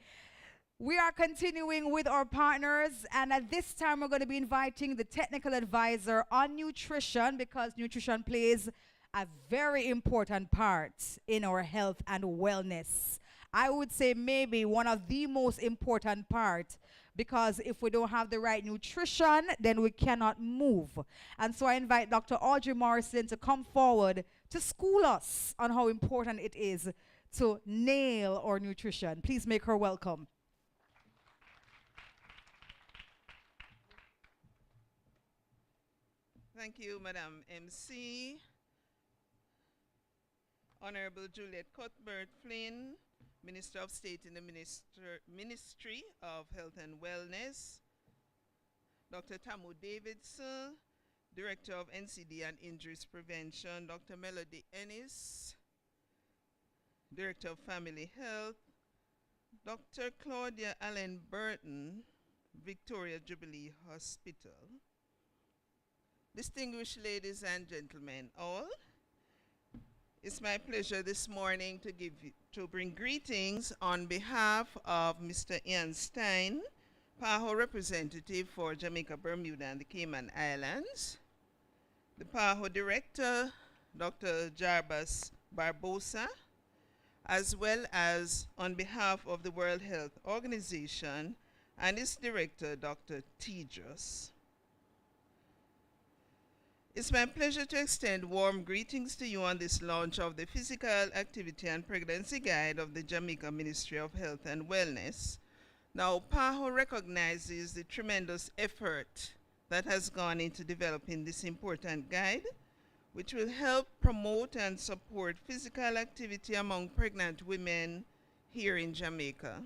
We are continuing with our partners, and at this time we're going to be inviting the technical advisor on nutrition, because nutrition plays a very important part in our health and wellness. I would say maybe one of the most important part, because if we don't have the right nutrition, then we cannot move. And so I invite Dr. Audrey Morrison to come forward to school us on how important it is to nail our nutrition. Please make her welcome. Thank you, Madam MC. Honorable Juliet Cuthbert Flynn, Minister of State in the Ministry of Health and Wellness. Dr. Tamu Davidson, Director of NCD and Injuries Prevention. Dr. Melody Ennis, Director of Family Health. Dr. Claudia Allen Burton, Victoria Jubilee Hospital. Distinguished ladies and gentlemen, all, it's my pleasure this morning to bring greetings on behalf of Mr. Ian Stein, PAHO representative for Jamaica, Bermuda, and the Cayman Islands, the PAHO director, Dr. Jarbas Barbosa, as well as on behalf of the World Health Organization and its director, Dr. Tedros. It's my pleasure to extend warm greetings to you on this launch of the Physical Activity and Pregnancy Guide of the Jamaica Ministry of Health and Wellness. Now, PAHO recognizes the tremendous effort that has gone into developing this important guide, which will help promote and support physical activity among pregnant women here in Jamaica.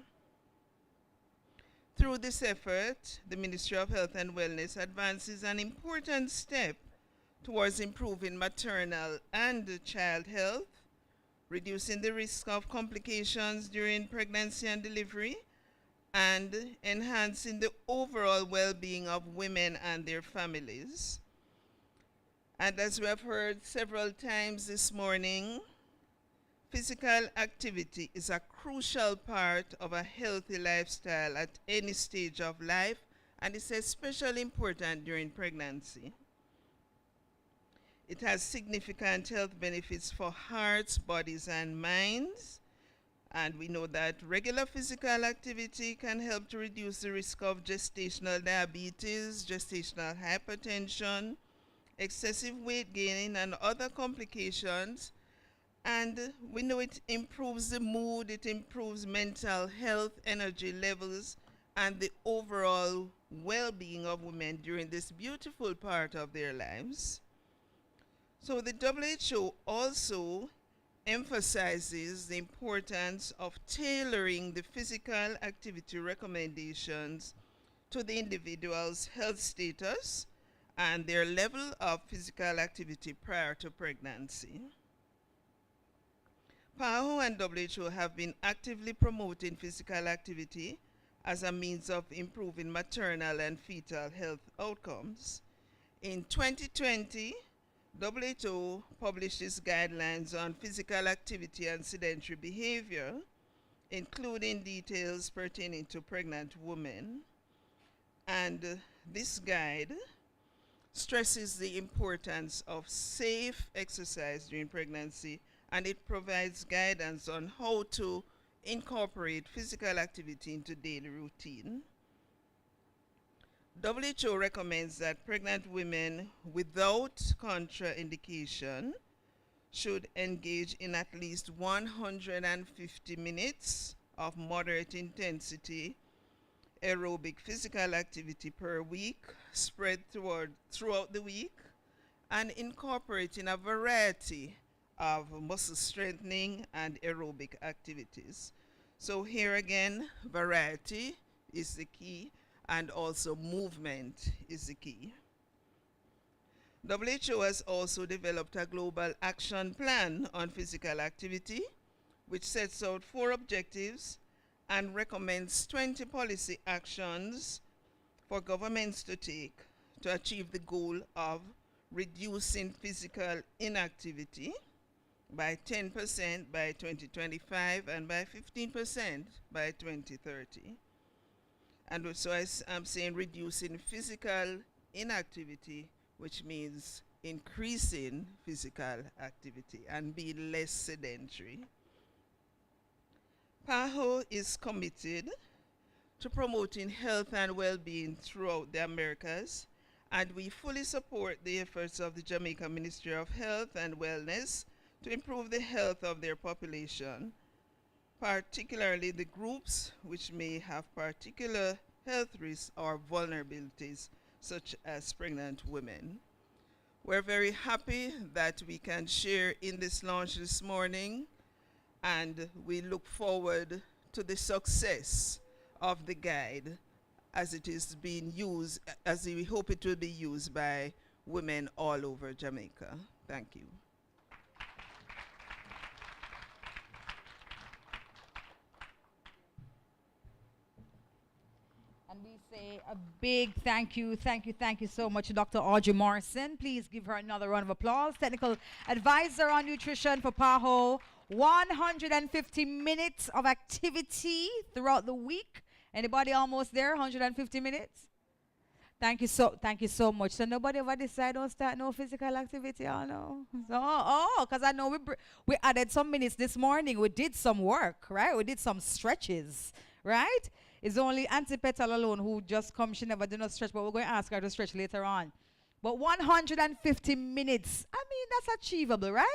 Through this effort, the Ministry of Health and Wellness advances an important step towards improving maternal and child health, reducing the risk of complications during pregnancy and delivery, and enhancing the overall well-being of women and their families. And as we have heard several times this morning, physical activity is a crucial part of a healthy lifestyle at any stage of life, and it's especially important during pregnancy. It has significant health benefits for hearts, bodies, and minds. And we know that regular physical activity can help to reduce the risk of gestational diabetes, gestational hypertension, excessive weight gain, and other complications. And we know it improves the mood, it improves mental health, energy levels, and the overall well-being of women during this beautiful part of their lives. So the WHO also emphasizes the importance of tailoring the physical activity recommendations to the individual's health status and their level of physical activity prior to pregnancy. PAHO and WHO have been actively promoting physical activity as a means of improving maternal and fetal health outcomes. In 2020, WHO published its guidelines on physical activity and sedentary behavior, including details pertaining to pregnant women. And this guide stresses the importance of safe exercise during pregnancy, and it provides guidance on how to incorporate physical activity into daily routine. WHO recommends that pregnant women without contraindication should engage in at least 150 minutes of moderate intensity aerobic physical activity per week, spread throughout the week, and incorporating a variety of muscle strengthening and aerobic activities. So here again, variety is the key, and also movement is the key. WHO has also developed a global action plan on physical activity, which sets out 4 objectives and recommends 20 policy actions for governments to take to achieve the goal of reducing physical inactivity by 10% by 2025 and by 15% by 2030. And so I'm saying reducing physical inactivity, which means increasing physical activity and being less sedentary. PAHO is committed to promoting health and well-being throughout the Americas, and we fully support the efforts of the Jamaica Ministry of Health and Wellness to improve the health of their population, particularly the groups which may have particular health risks or vulnerabilities, such as pregnant women. We're very happy that we can share in this launch this morning, and we look forward to the success of the guide as it is being used, as we hope it will be used by women all over Jamaica. Thank you. And we say a big thank you so much to Dr. Audrey Morrison. Please give her another round of applause. Technical advisor on nutrition for PAHO. 150 minutes of activity throughout the week. Anybody almost there? 150 minutes? Thank you so much. So nobody ever decide don't start no physical activity, I know. So, because I know we added some minutes this morning. We did some work, right? We did some stretches, right? It's only Auntie Petal alone who just come. She never did no stretch, but we're going to ask her to stretch later on. But 150 minutes, I mean, that's achievable, right?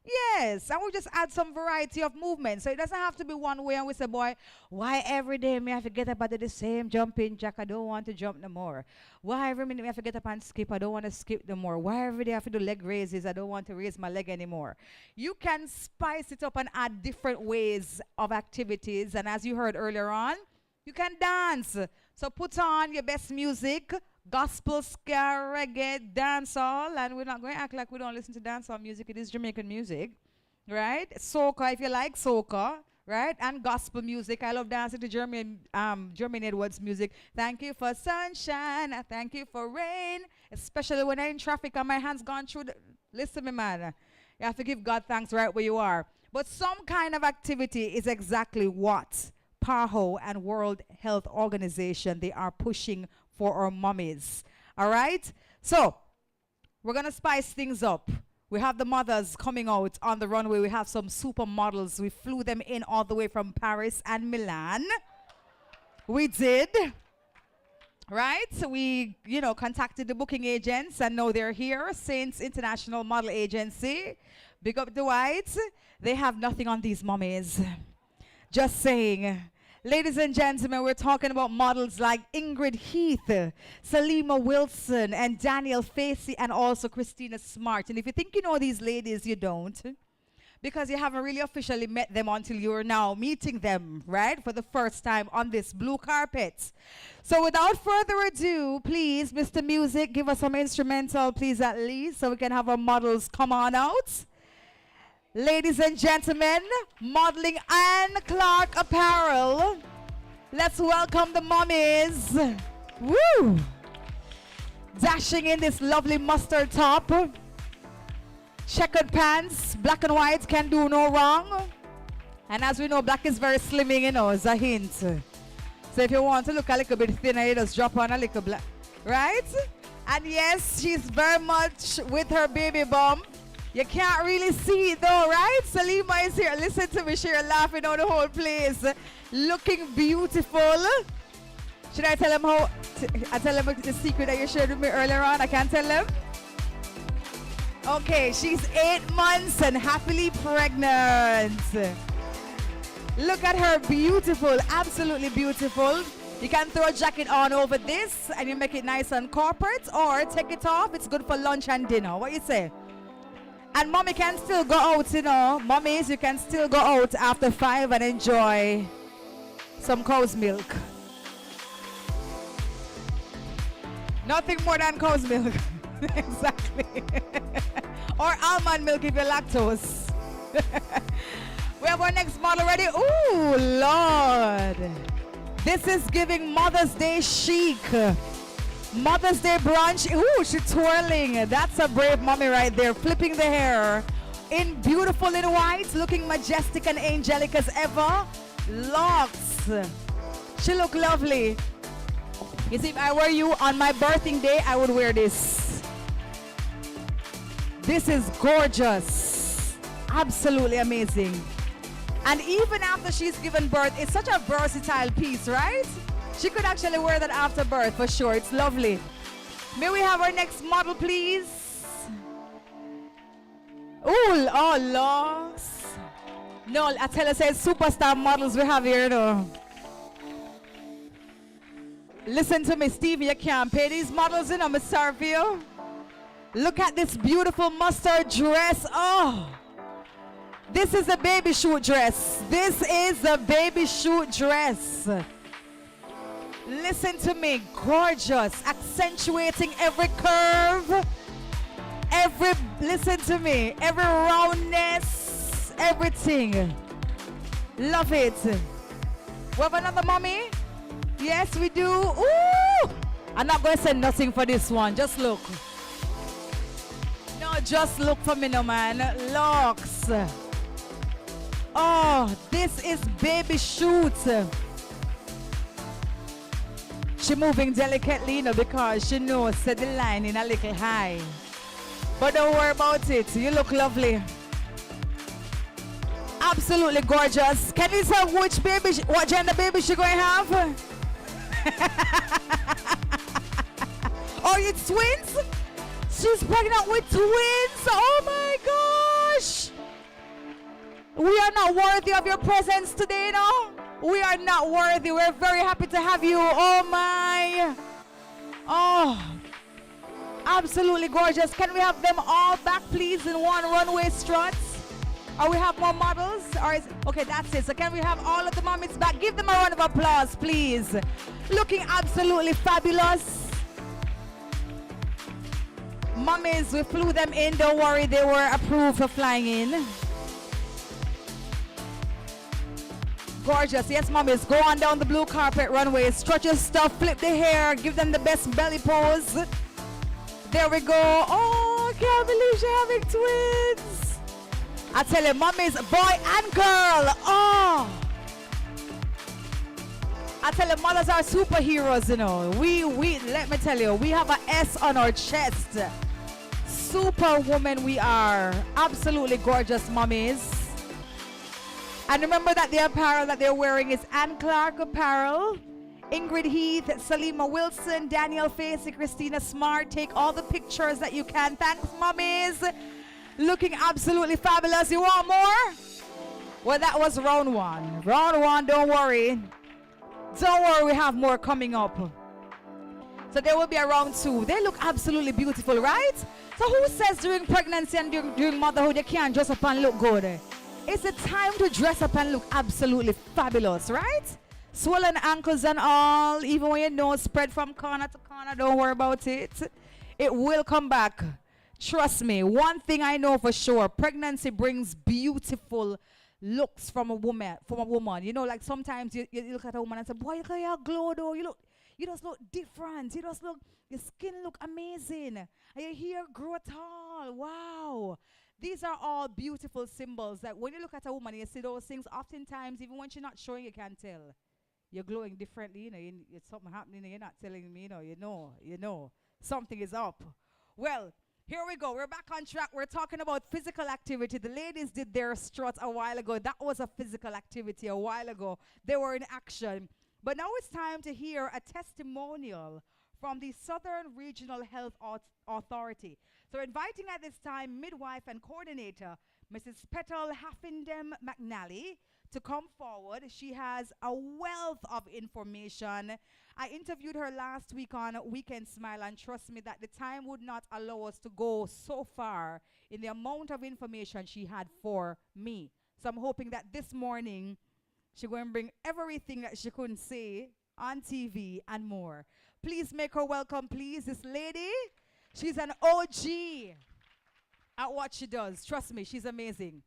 Yes, and we just add some variety of movement. So it doesn't have to be one way, and we say, boy, why every day me have to get up and do the same jumping jack? I don't want to jump no more. Why every minute me have to get up and skip? I don't want to skip no more. Why every day I have to do leg raises? I don't want to raise my leg anymore. You can spice it up and add different ways of activities. And as you heard earlier on, you can dance. So put on your best music, gospel, ska, reggae, dancehall, and we're not going to act like we don't listen to dancehall music. It is Jamaican music, right? Soca, if you like soca, right? And gospel music. I love dancing to Jermaine Edwards music. Thank you for sunshine. I thank you for rain, especially when I'm in traffic and my hands gone through the... Listen to me, man. You have to give God thanks right where you are. But some kind of activity is exactly what PAHO and World Health Organization, they are pushing for our mummies. All right? So, we're going to spice things up. We have the mothers coming out on the runway. We have some supermodels. We flew them in all the way from Paris and Milan. We did. Right? So we, contacted the booking agents, and now they're here. Saints International Model Agency. Big up the whites. They have nothing on these mummies. Just saying. Ladies and gentlemen, we're talking about models like Ingrid Heath, Salima Wilson, and Danielle Facey, and also Christina Smart. And if you think you know these ladies, you don't, because you haven't really officially met them until you're now meeting them, right, for the first time on this blue carpet. So without further ado, please, Mr. Music, give us some instrumental, please, at least, so we can have our models come on out. Ladies and gentlemen, modeling Anne Clark Apparel. Let's welcome the mummies. Woo! Dashing in this lovely mustard top. Checkered pants, black and white can do no wrong. And as we know, black is very slimming, as a hint. So if you want to look a little bit thinner, you just drop on a little black, right? And yes, she's very much with her baby bump. You can't really see it though, right? Salima is here. Listen to me. She's laughing on the whole place. Looking beautiful. Should I tell him I tell him the secret that you shared with me earlier on? I can't tell him? Okay, she's 8 months and happily pregnant. Look at her, beautiful, absolutely beautiful. You can throw a jacket on over this and you make it nice and corporate, or take it off. It's good for lunch and dinner. What you say? And mommy can still go out, you know. Mommies, you can still go out after 5 and enjoy some cow's milk. Nothing more than cow's milk. Exactly. Or almond milk if you're lactose. We have our next model ready. Ooh, Lord. This is giving Mother's Day chic. Mother's Day brunch. Ooh, she's twirling. That's a brave mommy right there. Flipping the hair. In beautiful in white. Looking majestic and angelic as ever. Locks. She look lovely. You see, if I were you on my birthing day, I would wear this. This is gorgeous. Absolutely amazing. And even after she's given birth, it's such a versatile piece, right? She could actually wear that after birth for sure. It's lovely. May we have our next model, please? Ooh, oh, locks. No, I tell you, say superstar models we have here, though. Listen to me, Stevie, you can't pay these models, you know, Miss Sarvio. Look at this beautiful mustard dress. Oh, this is a baby shoot dress. This is a baby shoot dress. Listen to me, gorgeous, accentuating every curve, listen to me, every roundness, everything. Love it. We have another mommy? Yes, we do. Ooh! I'm not going to say nothing for this one. Just look. No, just look for me, no man. Locks. Oh, this is baby shoot. She moving delicately, you know, because she knows set the line in a little high. But don't worry about it. You look lovely. Absolutely gorgeous. Can you tell which baby, what gender baby she going to have? Oh, it's twins? She's pregnant with twins? Oh my gosh! We are not worthy of your presence today, no? We are not worthy. We're very happy to have you. Oh my. Oh, absolutely gorgeous. Can we have them all back, please, in one runway strut? Or we have more models? Or is, okay, that's it. So can we have all of the mommies back? Give them a round of applause, please. Looking absolutely fabulous. Mommies, we flew them in. Don't worry, they were approved for flying in. Gorgeous. Yes, mommies, go on down the blue carpet runway. Stretch your stuff, flip the hair, give them the best belly pose. There we go. Oh, I can't believe you're having twins. I tell you, mommies, boy and girl. Oh. I tell you, mothers are superheroes, you know. Let me tell you, we have an S on our chest. Superwoman we are. Absolutely gorgeous, mommies. And remember that the apparel that they're wearing is Ann Clark apparel. Ingrid Heath, Salima Wilson, Danielle Facey, Christina Smart. Take all the pictures that you can. Thanks, mommies. Looking absolutely fabulous. You want more? Well, that was round one. Round one, don't worry. Don't worry, we have more coming up. So there will be a round two. They look absolutely beautiful, right? So who says during pregnancy and during motherhood you can't dress up and look good? It's a time to dress up and look absolutely fabulous, right? Swollen ankles and all, even when your nose spread from corner to corner, don't worry about it. It will come back. Trust me, one thing I know for sure, pregnancy brings beautiful looks from a woman. You know, like sometimes you look at a woman and say, boy, look at your glow though. You just look different. Your skin look amazing. And your hair grow tall. Wow. These are all beautiful symbols that when you look at a woman, you see those things. Oftentimes, even when she's not showing, you can tell. You're glowing differently. You know, it's something happening. You're not telling me. You know. Something is up. Well, here we go. We're back on track. We're talking about physical activity. The ladies did their strut a while ago. That was a physical activity a while ago. They were in action. But now it's time to hear a testimonial from the Southern Regional Health Authority. So inviting at this time midwife and coordinator, Mrs. Petal Haffindem McNally, to come forward. She has a wealth of information. I interviewed her last week on Weekend Smile, and trust me that the time would not allow us to go so far in the amount of information she had for me. So I'm hoping that this morning she's going to bring everything that she couldn't say on TV and more. Please make her welcome, please. This lady, she's an OG at what she does. Trust me, she's amazing.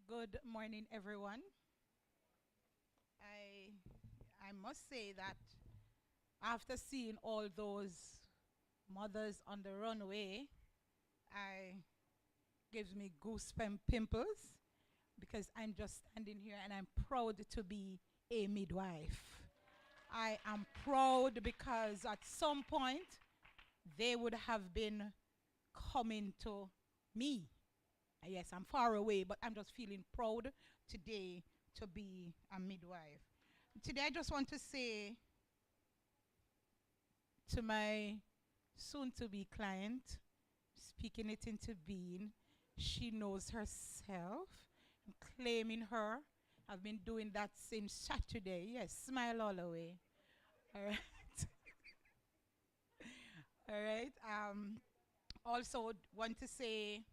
Good morning, everyone. I must say that after seeing all those mothers on the runway, I gives me goosebump pimples because I'm just standing here and I'm proud to be a midwife. I am proud because at some point they would have been coming to me. Yes, I'm far away, but I'm just feeling proud today to be a midwife. Today I just want to say to my soon-to-be client, speaking it into being, she knows herself. I'm claiming her. I've been doing that since Saturday. Yes, smile all the way. All right. All right. Also want to say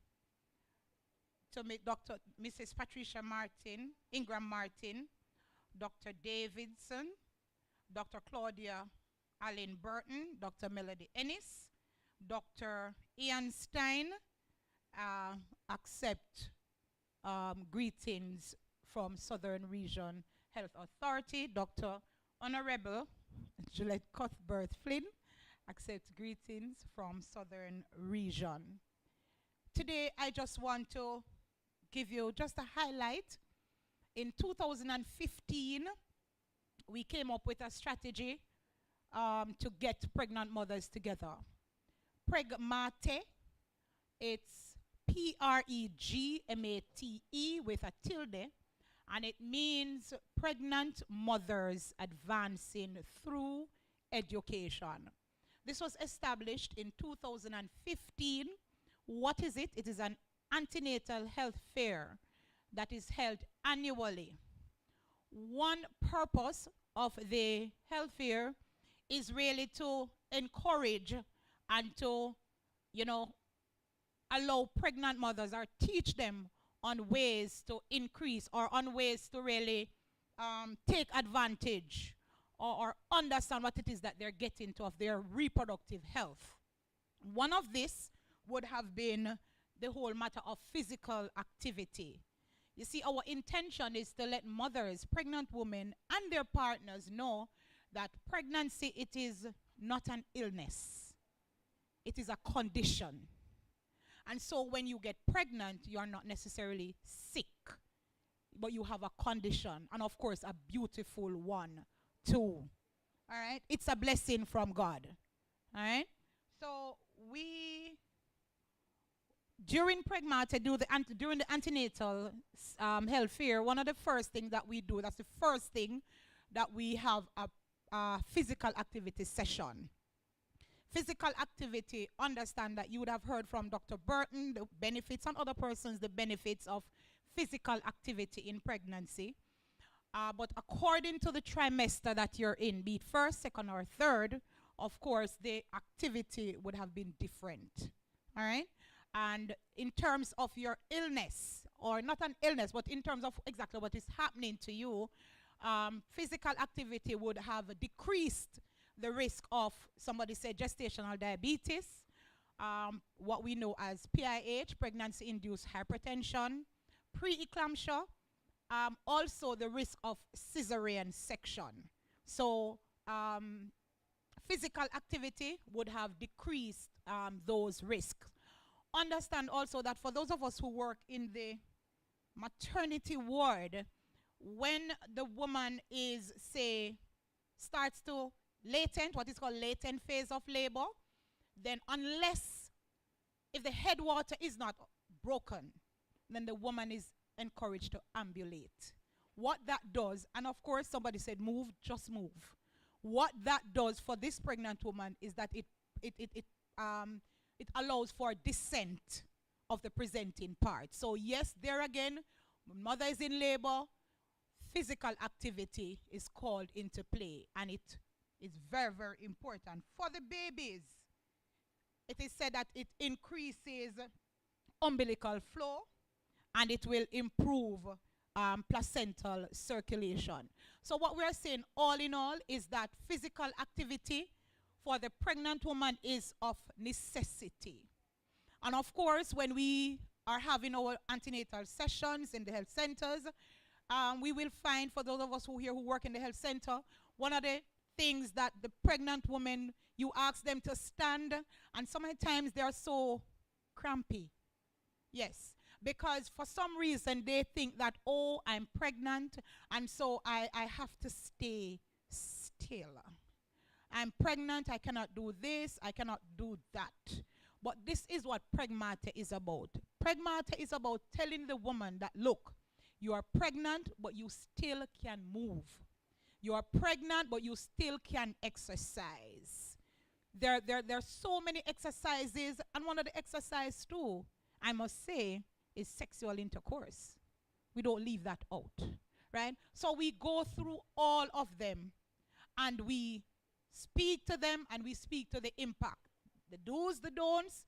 to make Mrs. Patricia Martin, Ingram Martin, Dr. Davidson, Dr. Claudia Allen Burton, Dr. Melody Ennis, Dr. Ian Stein, accept greetings from Southern Region Health Authority, Dr. Honorable Juliet Cuthbert Flynn, accept greetings from Southern Region. Today, I just want to give you just a highlight. In 2015, we came up with a strategy to get pregnant mothers together. Pregmate, it's Pregmate with a tilde, and it means pregnant mothers advancing through education. This was established in 2015. What is it? It is an antenatal health fair that is held annually. One purpose of the health fair is really to encourage and to, allow pregnant mothers or teach them on ways to increase or on ways to really take advantage or understand what it is that they're getting to of their reproductive health. One of this would have been the whole matter of physical activity. You see, our intention is to let mothers, pregnant women, and their partners know that pregnancy, it is not an illness. It is a condition. And so when you get pregnant, you are not necessarily sick, but you have a condition, and of course, a beautiful one, too. All right? It's a blessing from God. All right? So during Pregmate, during the antenatal health fair, one of the first things that we do, that's the first thing, that we have a physical activity session. Physical activity, understand that you would have heard from Dr. Burton the benefits, and other persons the benefits of physical activity in pregnancy. But according to the trimester that you're in, be it first, second, or third, of course, the activity would have been different. All right? And in terms of your illness, or not an illness, but in terms of exactly what is happening to you, physical activity would have decreased the risk of, somebody said, gestational diabetes, what we know as PIH, pregnancy-induced hypertension, preeclampsia, also the risk of cesarean section. So physical activity would have decreased those risks. Understand also that for those of us who work in the maternity ward, when the woman is, say, starts to what is called latent phase of labor, then if the headwater is not broken, then the woman is encouraged to ambulate. What that does, and of course somebody said move, just move. what that does for this pregnant woman is that it allows for descent of the presenting part. So yes, there again, when mother is in labor, physical activity is called into play, and it is very, very important for the babies. It is said that it increases umbilical flow and it will improve placental circulation. So what we're saying all in all is that physical activity for the pregnant woman is of necessity. And of course, when we are having our antenatal sessions in the health centers, we will find, for those of us who work in the health center, one of the things that the pregnant women, you ask them to stand, and sometimes they are so crampy. Yes, because for some reason they think that, oh, I'm pregnant, and so I have to stay still. I'm pregnant, I cannot do this, I cannot do that. But this is what pragmata is about. Pragmata is about telling the woman that, look, you are pregnant, but you still can move. You are pregnant, but you still can exercise. There are so many exercises, and one of the exercises too, I must say, is sexual intercourse. We don't leave that out, right? So we go through all of them, and we speak to them, and we speak to the impact, the do's, the don'ts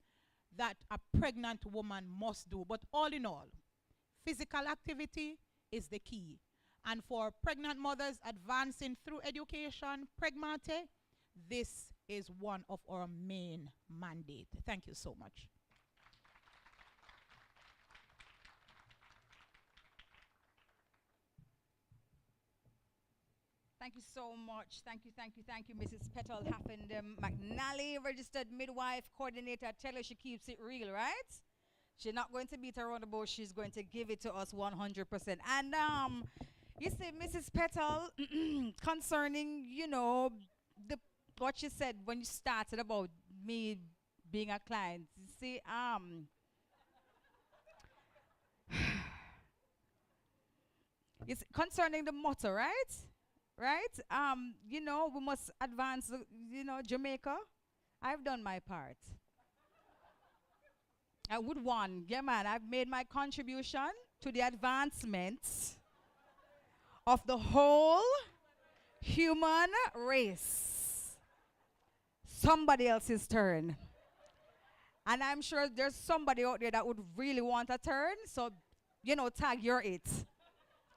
that a pregnant woman must do. But all in all, physical activity is the key. And for pregnant mothers advancing through education, pragmate, this is one of our main mandate. Thank you so much. Thank you so much. Thank you, Mrs. Petal Haffenden McNally, registered midwife coordinator. Tell her she keeps it real, right? She's not going to beat around the bush. She's going to give it to us 100%. And you see, Mrs. Petal, concerning, you know, what you said when you started about me being a client. You see, it's concerning the motto, right? Right? You know, we must advance, you know, Jamaica. I've done my part. I would one. Yeah, man, I've made my contribution to the advancement of the whole human race. Somebody else's turn. And I'm sure there's somebody out there that would really want a turn. So, you know, tag your it.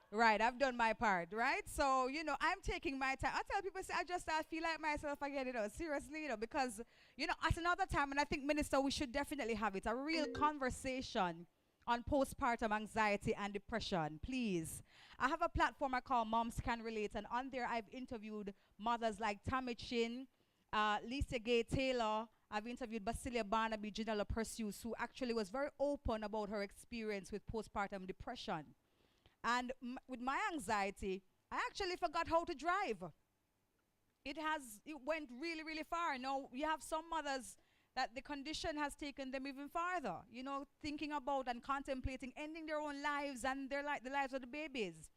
Right, I've done my part, right? So, you know, I'm taking my time. I tell people, say, I feel like myself again, you know, seriously, you know, because, you know, at another time, and I think, Minister, we should definitely have it, a real conversation on postpartum anxiety and depression, please. I have a platform I call Moms Can Relate, and on there I've interviewed mothers like Tammy Chin, Lisa Gay Taylor. I've interviewed Basilia Barnaby, Janella Perseus, who actually was very open about her experience with postpartum depression. And with my anxiety, I actually forgot how to drive. It went really, really far. You know, you have some mothers that the condition has taken them even farther, you know, thinking about and contemplating ending their own lives and the lives of the babies.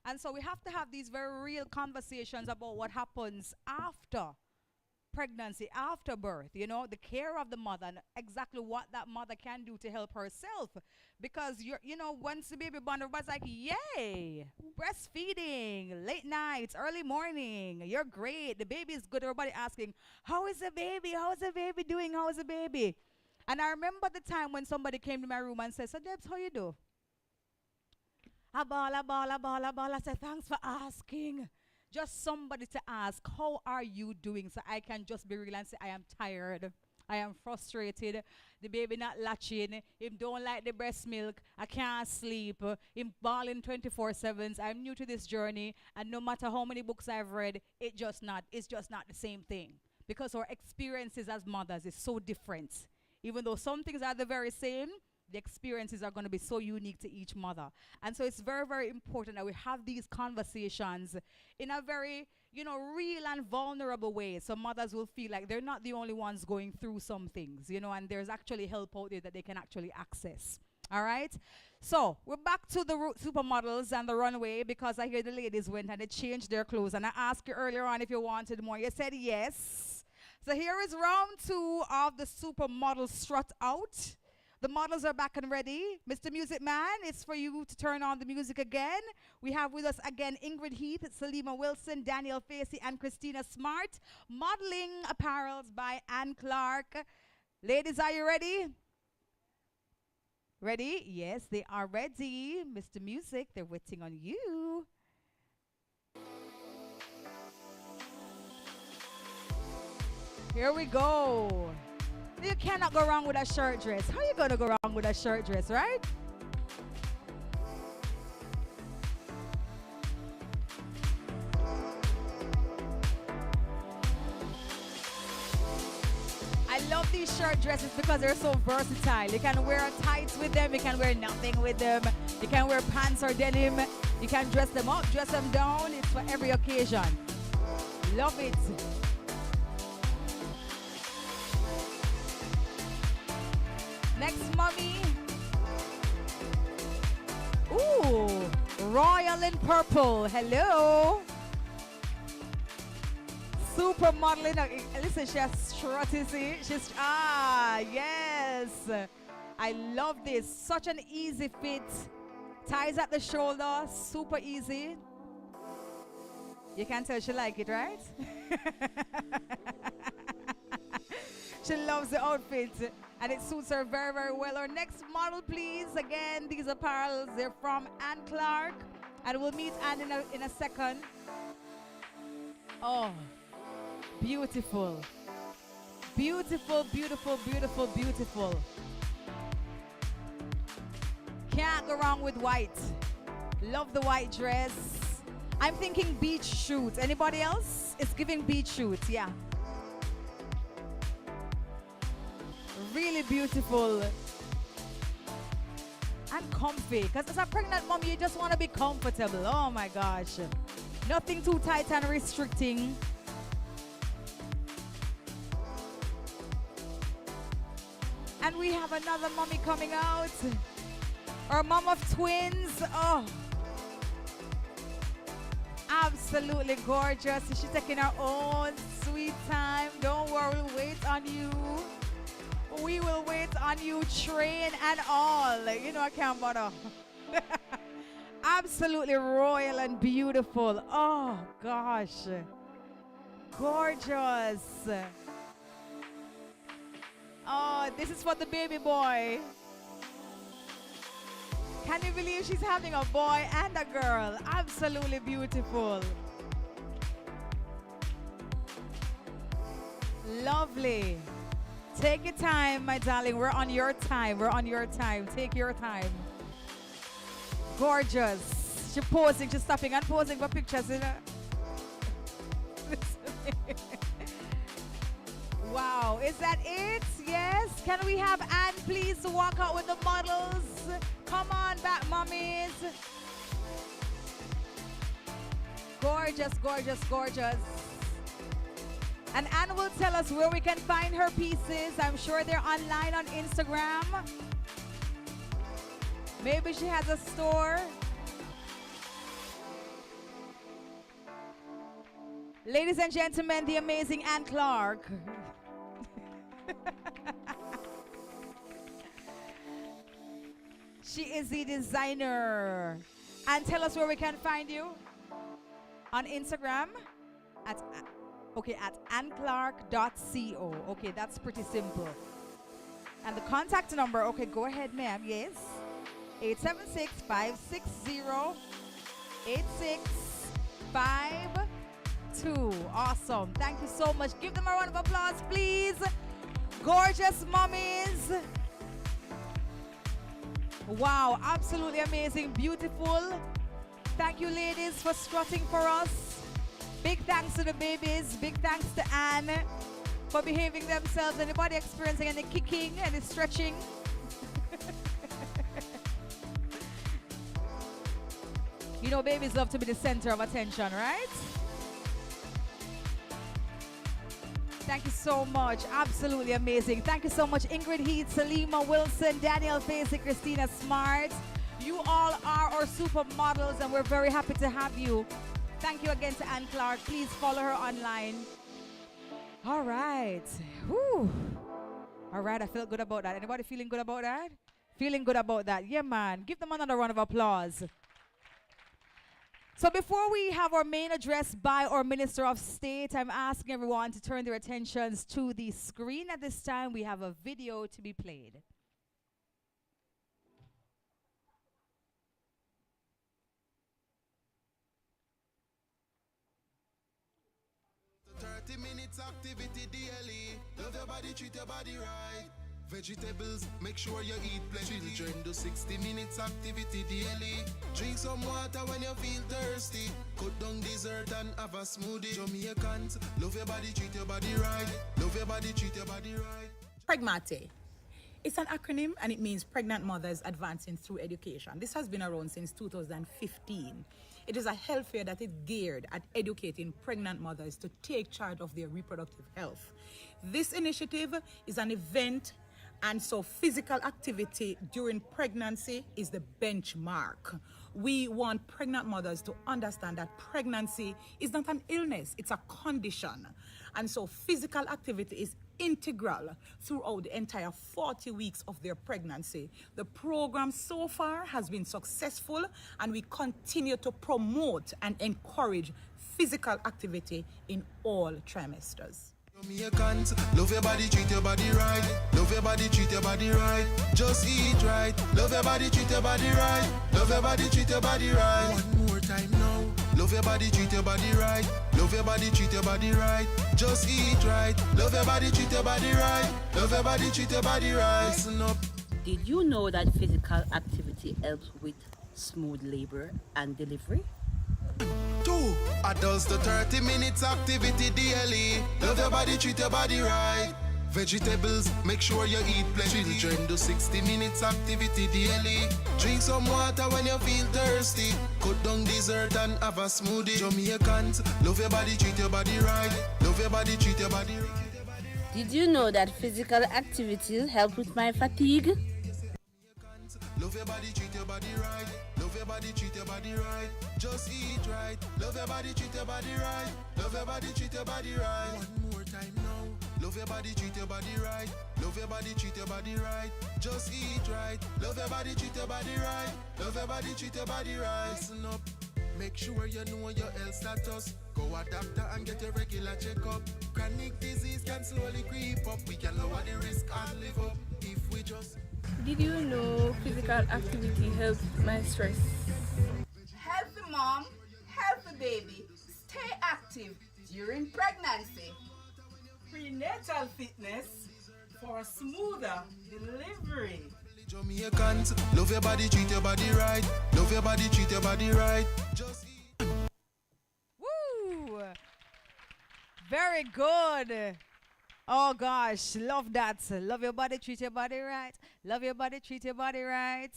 And so we have to have these very real conversations about what happens after pregnancy, after birth, you know, the care of the mother and exactly what that mother can do to help herself. Because, you know, once the baby born, everybody's like, yay, breastfeeding, late nights, early morning, you're great, the baby is good. Everybody asking, how is the baby? How is the baby doing? How is the baby? And I remember the time when somebody came to my room and said, so Debs, how you do? A ball. I said, thanks for asking. Just somebody to ask, how are you doing? So I can just be real and say, I am tired. I am frustrated. The baby not latching. Him don't like the breast milk. I can't sleep. Him bawling 24/7. I'm new to this journey. And no matter how many books I've read, it's just not the same thing. Because our experiences as mothers is so different. Even though some things are the very same, the experiences are going to be so unique to each mother. And so it's very, very important that we have these conversations in a very, you know, real and vulnerable way. So mothers will feel like they're not the only ones going through some things, you know, and there's actually help out there that they can actually access. All right. So we're back to the supermodels and the runway because I hear the ladies went and they changed their clothes. And I asked you earlier on if you wanted more. You said yes. So here is round 2 of the supermodel strut out. The models are back and ready. Mr. Music Man, it's for you to turn on the music again. We have with us again Ingrid Heath, Salima Wilson, Daniel Facey, and Christina Smart. Modeling apparels by Ann Clark. Ladies, are you ready? Ready? Yes, they are ready. Mr. Music, they're waiting on you. Here we go. You cannot go wrong with a shirt dress. How you gonna go wrong with a shirt dress, right? I love these shirt dresses because they're so versatile. You can wear tights with them, you can wear nothing with them, you can wear pants or denim, you can dress them up, dress them down. It's for every occasion. Love it. Next, mommy. Ooh, royal in purple. Hello. Super modeling. Listen, she has strutty, see? She's, yes. I love this. Such an easy fit. Ties at the shoulder, super easy. You can tell she like it, right? She loves the outfit and it suits her very, very well. Our next model, please. Again, these apparels, they're from Ann Clark. And we'll meet Ann in a second. Oh, beautiful. Beautiful, beautiful, beautiful, beautiful. Can't go wrong with white. Love the white dress. I'm thinking beach shoot. Anybody else? It's giving beach shoot, yeah. Really beautiful and comfy, because as a pregnant mom you just want to be comfortable. Oh my gosh, nothing too tight and restricting. And we have another mommy coming out, our mom of twins. Oh, absolutely gorgeous. She's taking her own sweet time. Don't worry, we'll wait on you. We will wait on you, train and all. You know, I can't bother. Absolutely royal and beautiful. Oh, gosh. Gorgeous. Oh, this is for the baby boy. Can you believe she's having a boy and a girl? Absolutely beautiful. Lovely. Take your time, my darling. We're on your time. We're on your time. Take your time. Gorgeous. She's posing. She's stopping and posing for pictures. You know? Wow. Is that it? Yes. Can we have Anne, please, to walk out with the models? Come on back, mommies. Gorgeous, gorgeous, gorgeous. And Anne will tell us where we can find her pieces. I'm sure they're online on Instagram. Maybe she has a store. Ladies and gentlemen, the amazing Ann Clark. She is the designer. And tell us where we can find you. On Instagram at annclark.co. Okay, that's pretty simple. And the contact number, okay, go ahead, ma'am. Yes. 876-560-8652. Awesome. Thank you so much. Give them a round of applause, please. Gorgeous mummies. Wow, absolutely amazing, beautiful. Thank you, ladies, for strutting for us. Big thanks to the babies. Big thanks to Anne for behaving themselves. Anybody experiencing any kicking, any stretching? You know, babies love to be the center of attention, right? Thank you so much. Absolutely amazing. Thank you so much, Ingrid Heath, Salima Wilson, Danielle Facey, Christina Smart. You all are our supermodels, and we're very happy to have you. Thank you again to Ann Clark. Please follow her online. All right. Whew. All right, I feel good about that. Anybody feeling good about that? Feeling good about that. Yeah, man. Give them another round of applause. So before we have our main address by our Minister of State, I'm asking everyone to turn their attentions to the screen. At this time, we have a video to be played. 30 minutes activity daily. Love your body, treat your body right. Vegetables, make sure you eat plenty. Children do 60 minutes activity daily. Drink some water when you feel thirsty. Cut down dessert and have a smoothie. Jamaicans, love your body, treat your body right. Love your body, treat your body right. Pregmate. It's an acronym and it means Pregnant Mothers Advancing Through Education. This has been around since 2015. It is a health fair that is geared at educating pregnant mothers to take charge of their reproductive health. This initiative is an event, and so physical activity during pregnancy is the benchmark. We want pregnant mothers to understand that pregnancy is not an illness, it's a condition. And so physical activity is integral throughout the entire 40 weeks of their pregnancy. The program so far has been successful, and we continue to promote and encourage physical activity in all trimesters. Jamaicans, love your body, treat your body right. Love your body, treat your body right. Just eat right. Love your body, treat your body right. Love your body, treat your body right. One more time now. Love your body, treat your body right. Love your body, treat your body right. Just eat right. Love your body, treat your body right. Love your body, treat your body right. Listen up. Did you know that physical activity helps with smooth labor and delivery? 2 adults to 30 minutes activity daily. Love your body, treat your body right. Vegetables, make sure you eat plenty. Children do 60 minutes activity daily. Drink some water when you feel thirsty. Cut down dessert and have a smoothie. Jamaicans, love your body, treat your body right. Love your body, treat your body right. Did you know that physical activities help with my fatigue? Love your body, treat your body right. Love your body, treat your body right. Just eat right. Love your body, treat your body right. Love your body, treat your body right. One more time now. Love your body, treat your body right. Love your body, treat your body right. Just eat right. Love your body, treat your body right. Love your body, treat your body right. Listen up. Make sure you know your health status. Go a doctor and get a regular checkup. Chronic disease can slowly creep up. We can lower the risk and live up if we just. Did you know physical activity helps my stress? Healthy mom, healthy baby. Stay active during pregnancy. Prenatal fitness for a smoother delivery. Jamaicans, love your body, treat your body right. Love your body, treat your body right. Just eat. Woo! Very good. Oh gosh, love that. Love your body, treat your body right. Love your body, treat your body right.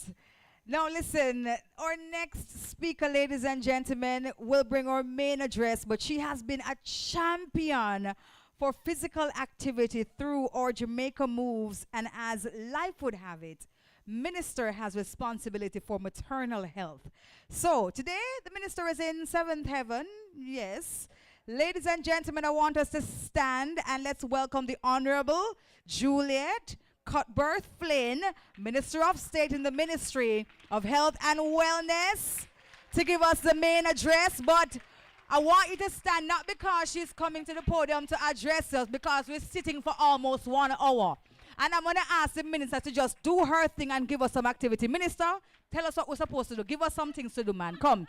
Now listen, our next speaker, ladies and gentlemen, will bring our main address, but she has been a champion for physical activity through our Jamaica Moves, and as life would have it, Minister has responsibility for maternal health. So today, the Minister is in seventh heaven, yes. Ladies and gentlemen, I want us to stand and let's welcome the Honorable Juliet Cuthbert Flynn, Minister of State in the Ministry of Health and Wellness, to give us the main address. But I want you to stand, not because she's coming to the podium to address us, because we're sitting for almost 1 hour. And I'm going to ask the minister to just do her thing and give us some activity. Minister, tell us what we're supposed to do. Give us some things to do, man. Come.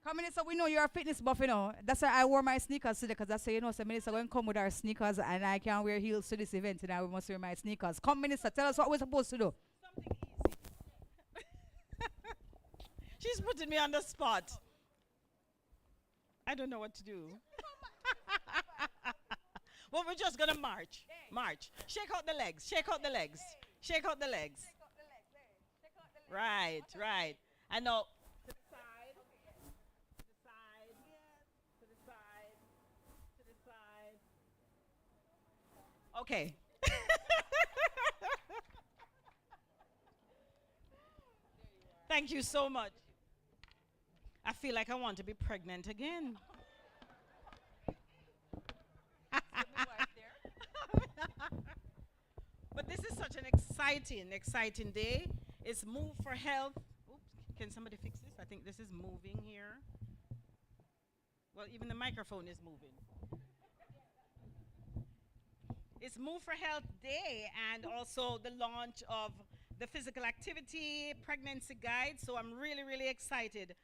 Come, Minister, we know you're a fitness buff, you know. That's why I wore my sneakers today, because I say, you know, so Minister, going to come with our sneakers, and I can't wear heels to this event, and I must wear my sneakers. Come, Minister, tell us what we're supposed to do. Something easy. She's putting me on the spot. I don't know what to do. Well, we're just going to march. March. Shake out the legs. Shake out the legs. Shake out the legs. Right, right. I know. To the side. To the side. To the side. To the side. Okay. Thank you so much. I feel like I want to be pregnant again. But this is such an exciting day. It's Move for Health. Oops, can somebody fix this? I think this is moving here. Well, even the microphone is moving. It's Move for Health Day and also the launch of the physical activity pregnancy guide. So I'm really excited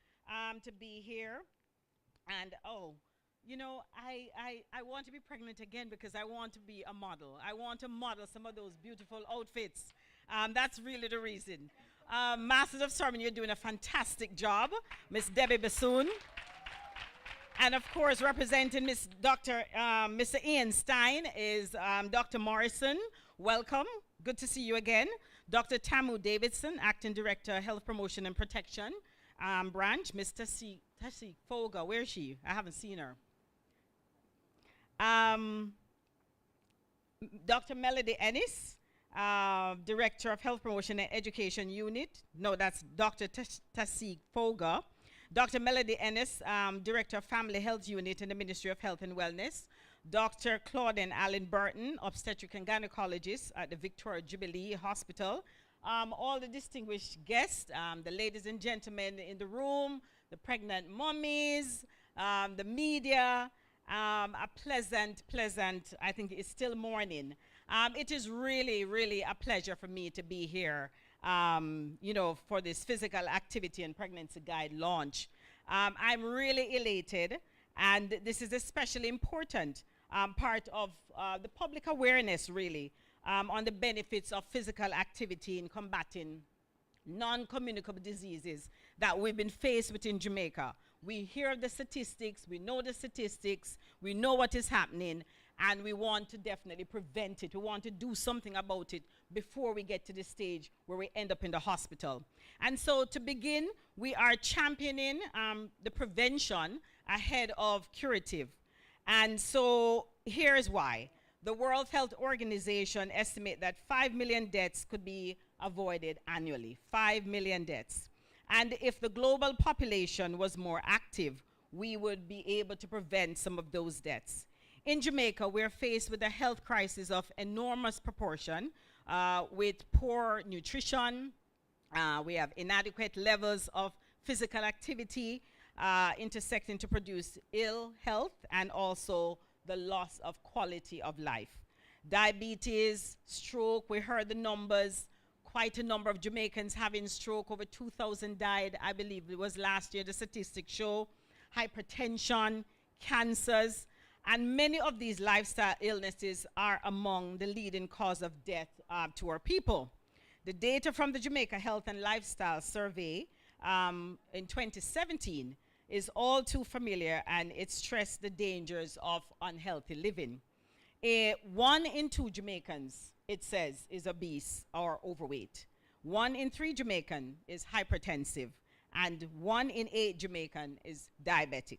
to be here. And you know, I want to be pregnant again because I want to be a model. I want to model some of those beautiful outfits. That's really the reason. Masters of Sermon, you're doing a fantastic job. Miss Debbie Bassoon. And of course, representing Mr. Ian Stein is Dr. Morrison. Welcome. Good to see you again. Dr. Tamu Davidson, Acting Director, Health Promotion and Protection Branch. Ms. Tasik Foga, where is she? I haven't seen her. Dr. Melody Ennis, Director of Health Promotion and Education Unit. No, that's Dr. Tasik Foga. Dr. Melody Ennis, Director of Family Health Unit in the Ministry of Health and Wellness. Dr. Claudine Allen Burton, Obstetric and Gynecologist at the Victoria Jubilee Hospital. All the distinguished guests, the ladies and gentlemen in the room, the pregnant mummies, the media, a pleasant, I think it's still morning. It is really a pleasure for me to be here, you know, for this physical activity and pregnancy guide launch. I'm really elated, and this is especially important part of the public awareness, really, on the benefits of physical activity in combating non-communicable diseases that we've been faced with in Jamaica. We hear the statistics, we know the statistics, we know what is happening, and we want to definitely prevent it. We want to do something about it before we get to the stage where we end up in the hospital. And so to begin, we are championing the prevention ahead of curative. And so here's why. The World Health Organization estimates that 5 million deaths could be avoided annually. 5 million deaths. And if the global population was more active, we would be able to prevent some of those deaths. In Jamaica, we're faced with a health crisis of enormous proportion with poor nutrition. We have inadequate levels of physical activity intersecting to produce ill health and also the loss of quality of life. Diabetes, stroke, we heard the numbers. Quite a number of Jamaicans having stroke. Over 2,000 died, I believe it was last year, the statistics show. Hypertension, cancers, and many of these lifestyle illnesses are among the leading cause of death to our people. The data from the Jamaica Health and Lifestyle Survey in 2017 is all too familiar, and it stressed the dangers of unhealthy living. 1 in 2 Jamaicans, it says, is obese or overweight. 1 in 3 Jamaican is hypertensive, and 1 in 8 Jamaican is diabetic.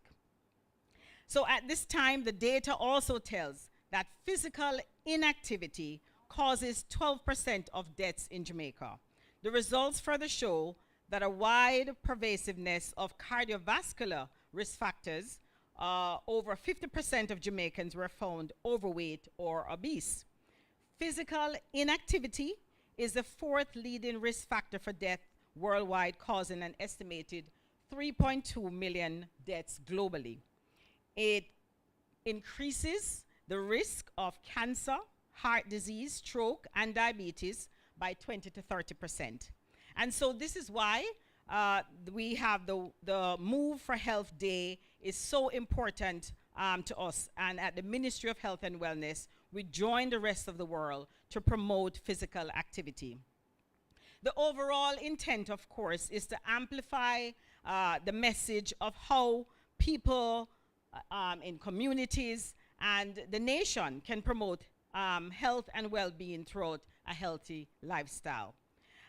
So at this time, the data also tells that physical inactivity causes 12% of deaths in Jamaica. The results further show that a wide pervasiveness of cardiovascular risk factors, over 50% of Jamaicans were found overweight or obese. Physical inactivity is the 4th leading risk factor for death worldwide, causing an estimated 3.2 million deaths globally. It increases the risk of cancer, heart disease, stroke, and diabetes by 20 to 30%. And so this is why we have the Move for Health Day is so important to us. And at the Ministry of Health and Wellness, we join the rest of the world to promote physical activity. The overall intent, of course, is to amplify the message of how people in communities and the nation can promote health and well-being throughout a healthy lifestyle.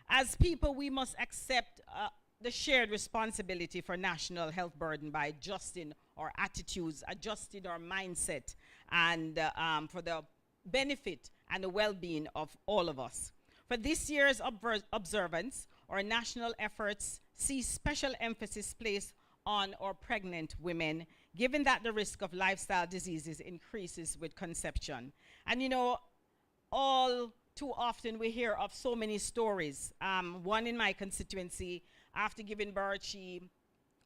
As people, we must accept the shared responsibility for national health burden by adjusting our attitudes, adjusting our mindset, and for the benefit and the well-being of all of us. For this year's observance, our national efforts see special emphasis placed on our pregnant women, given that the risk of lifestyle diseases increases with conception. And you know, all too often we hear of so many stories. One in my constituency, after giving birth,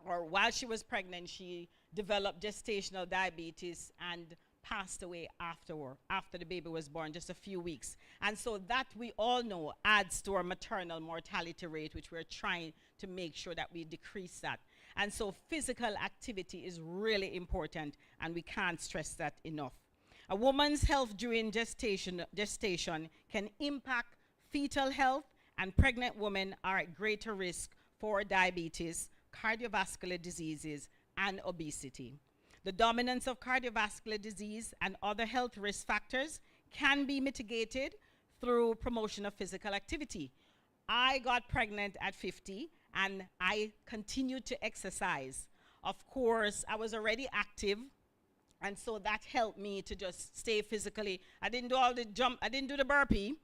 while she was pregnant, she developed gestational diabetes and passed away after the baby was born, just a few weeks. And so that, we all know, adds to our maternal mortality rate, which we're trying to make sure that we decrease that. And so physical activity is really important, and we can't stress that enough. A woman's health during gestation can impact fetal health, and pregnant women are at greater risk for diabetes, cardiovascular diseases, and obesity. The dominance of cardiovascular disease and other health risk factors can be mitigated through promotion of physical activity. I got pregnant at 50, and I continued to exercise. Of course, I was already active, and so that helped me to just stay physically. I didn't do all the jump, I didn't do the burpee,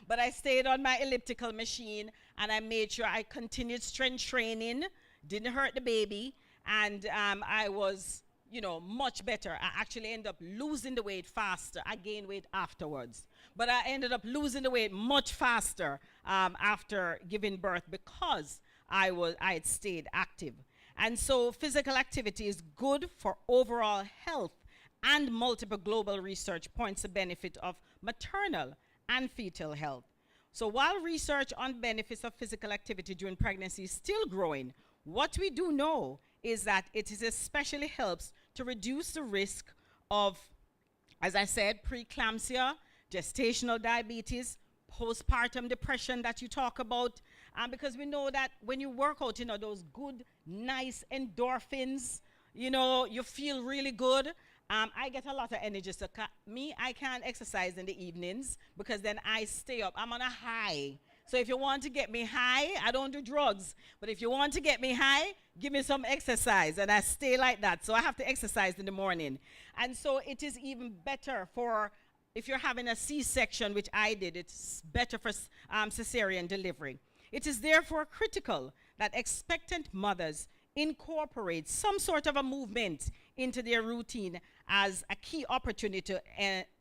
but I stayed on my elliptical machine, and I made sure I continued strength training, didn't hurt the baby, and I was, you know, much better. I actually ended up losing the weight faster. I gained weight afterwards, but I ended up losing the weight much faster after giving birth, because I had stayed active. And so physical activity is good for overall health, and multiple global research points the benefit of maternal and fetal health. So while research on benefits of physical activity during pregnancy is still growing, what we do know is that it is especially helps to reduce the risk of, as I said, preeclampsia, gestational diabetes, postpartum depression that you talk about, because we know that when you work out, you know, those good, nice endorphins, you know, you feel really good. I get a lot of energy. So I can't exercise in the evenings, because then I stay up. I'm on a high. So if you want to get me high, I don't do drugs. But if you want to get me high, give me some exercise. And I stay like that. So I have to exercise in the morning. And so it is even better for, if you're having a C-section, which I did, it's better for cesarean delivery. It is therefore critical that expectant mothers incorporate some sort of a movement into their routine as a key opportunity to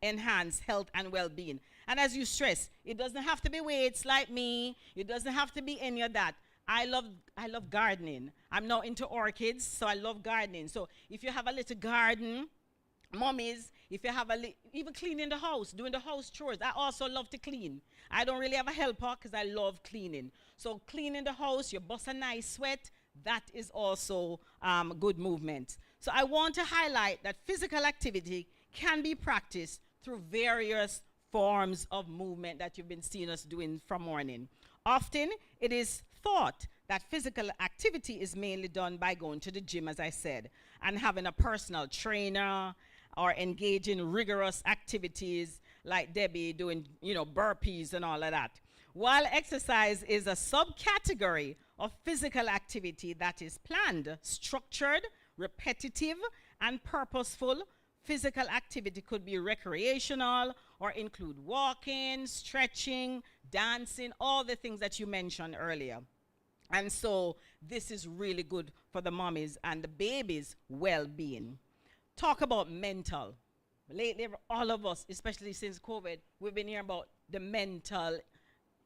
enhance health and well-being. And as you stress, it doesn't have to be weights like me. It doesn't have to be any of that. I love gardening. I'm now into orchids, so I love gardening. So if you have a little garden, mommies, if you have even cleaning the house, doing the house chores, I also love to clean. I don't really have a helper because I love cleaning. So cleaning the house, you bust a nice sweat, that is also good movement. So I want to highlight that physical activity can be practiced through various forms of movement that you've been seeing us doing from morning. Often it is thought that physical activity is mainly done by going to the gym, as I said, and having a personal trainer, or engage in rigorous activities like Debbie doing, you know, burpees and all of that. While exercise is a subcategory of physical activity that is planned, structured, repetitive, and purposeful, physical activity could be recreational or include walking, stretching, dancing, all the things that you mentioned earlier. And so this is really good for the mommies and the baby's well-being. Talk about mental. Lately, all of us, especially since COVID, we've been hearing about the mental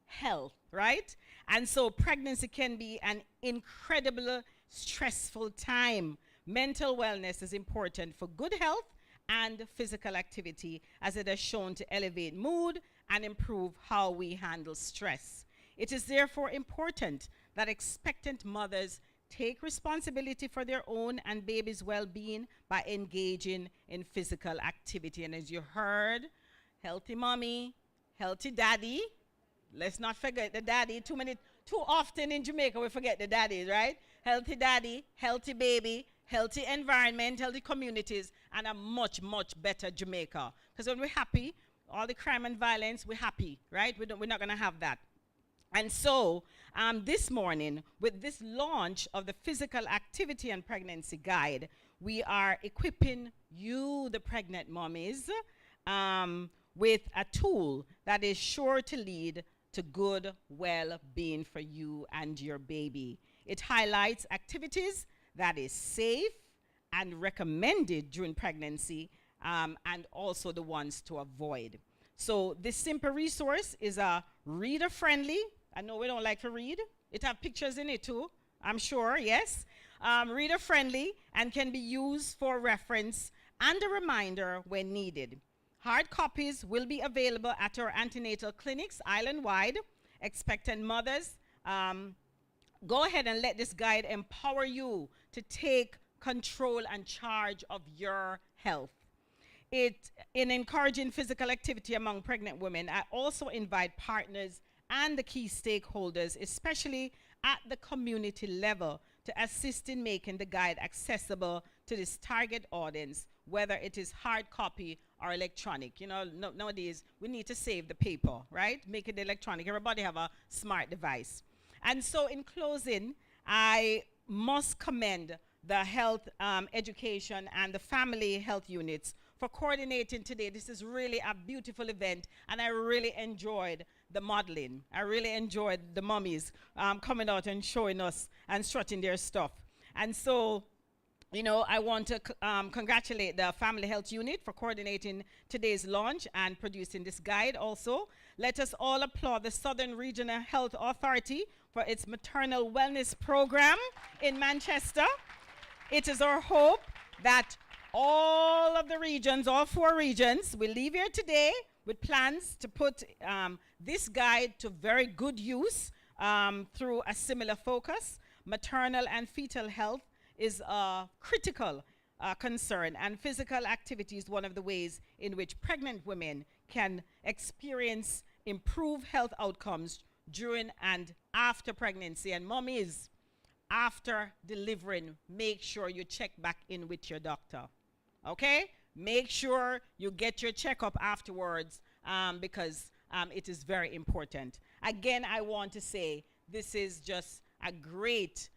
health, right? And so pregnancy can be an incredible, stressful time. Mental wellness is important for good health and physical activity, as it has shown to elevate mood and improve how we handle stress. It is therefore important that expectant mothers take responsibility for their own and baby's well-being by engaging in physical activity. And as you heard, healthy mommy, healthy daddy. Let's not forget the daddy. Too often in Jamaica we forget the daddies, right? Healthy daddy, healthy baby, healthy environment, healthy communities, and a much, much better Jamaica. Because when we're happy, all the crime and violence, we're happy, right? We're not going to have that. And so this morning, with this launch of the Physical Activity and Pregnancy Guide, we are equipping you, the pregnant mommies, with a tool that is sure to lead to good well-being for you and your baby. It highlights activities that is safe and recommended during pregnancy, and also the ones to avoid. So this simple resource is a reader-friendly. I know we don't like to read. It have pictures in it too, I'm sure, yes. Reader-friendly and can be used for reference and a reminder when needed. Hard copies will be available at our antenatal clinics island-wide. Expectant mothers, go ahead and let this guide empower you to take control and charge of your health. In encouraging physical activity among pregnant women, I also invite partners and the key stakeholders, especially at the community level, to assist in making the guide accessible to this target audience, whether it is hard copy or electronic. You know, nowadays we need to save the paper, right? Make it electronic. Everybody have a smart device. And so in closing, I must commend the health education and the family health units for coordinating today. This is really a beautiful event, and I really enjoyed the modeling. I really enjoyed the mummies coming out and showing us and strutting their stuff. And so, you know, I want to congratulate the Family Health Unit for coordinating today's launch and producing this guide also. Let us all applaud the Southern Regional Health Authority for its maternal wellness program in Manchester. It is our hope that all of the regions, all 4 regions, will leave here today with plans to put this guide to very good use through a similar focus. Maternal and fetal health is a critical concern, and physical activity is one of the ways in which pregnant women can experience improved health outcomes during and after pregnancy. And mommies, after delivering, make sure you check back in with your doctor. Okay? Make sure you get your checkup afterwards because it is very important. Again, I want to say this is just a great,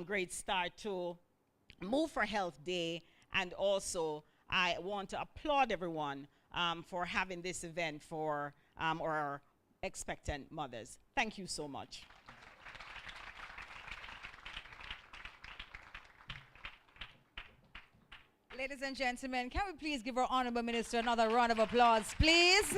great start to Move for Health Day, and also I want to applaud everyone for having this event for our expectant mothers. Thank you so much. Ladies and gentlemen, can we please give our Honorable Minister another round of applause, please?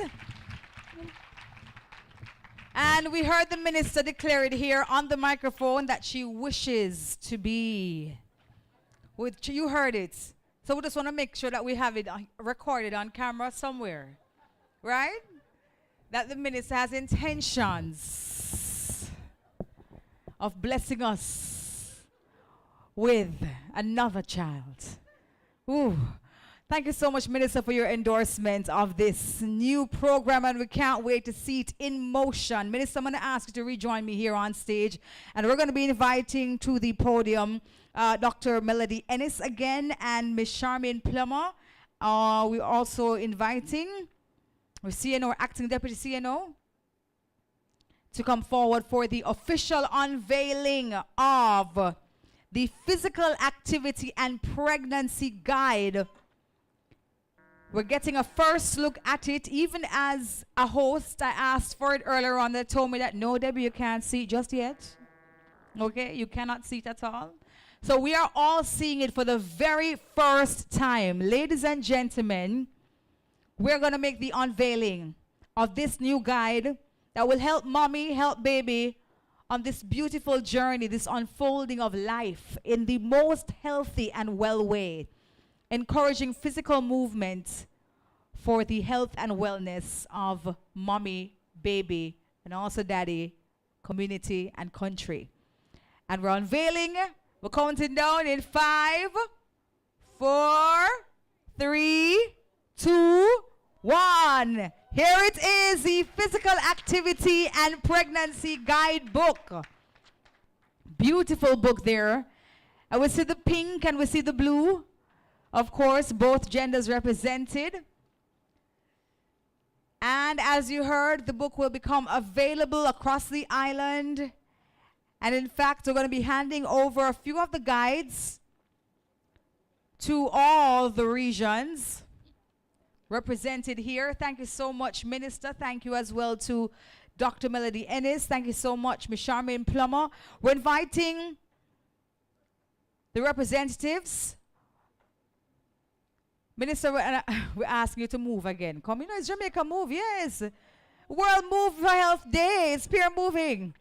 And we heard the Minister declare it here on the microphone that she wishes to be you heard it. So we just want to make sure that we have it recorded on camera somewhere, right? That the Minister has intentions of blessing us with another child. Ooh. Thank you so much, Minister, for your endorsement of this new program, and we can't wait to see it in motion. Minister, I'm going to ask you to rejoin me here on stage, and we're going to be inviting to the podium Dr. Melody Ennis again and Ms. Charmaine Plummer. We're also inviting our CNO, Acting Deputy CNO, to come forward for the official unveiling of the Physical Activity and Pregnancy Guide. We're getting a first look at it. Even as a host, I asked for it earlier on. They told me that, no, Debbie, you can't see it just yet. Okay, you cannot see it at all. So we are all seeing it for the very first time. Ladies and gentlemen, we're going to make the unveiling of this new guide that will help mommy, help baby on this beautiful journey, this unfolding of life in the most healthy and well way, encouraging physical movement for the health and wellness of mommy, baby, and also daddy, community, and country. And we're unveiling, we're counting down in 5, 4, 3, 2, 1. Here it is, the Physical Activity and Pregnancy Guidebook. Beautiful book there. And we see the pink and we see the blue. Of course, both genders represented. And as you heard, the book will become available across the island. And in fact, we're going to be handing over a few of the guides to all the regions represented here. Thank you so much, Minister. Thank you as well to Dr. Melody Ennis. Thank you so much, Ms. Charmaine Plummer. We're inviting the representatives. Minister, we're asking you to move again. Come, you know, it's Jamaica Move, yes. World Move for Health Day. It's peer moving.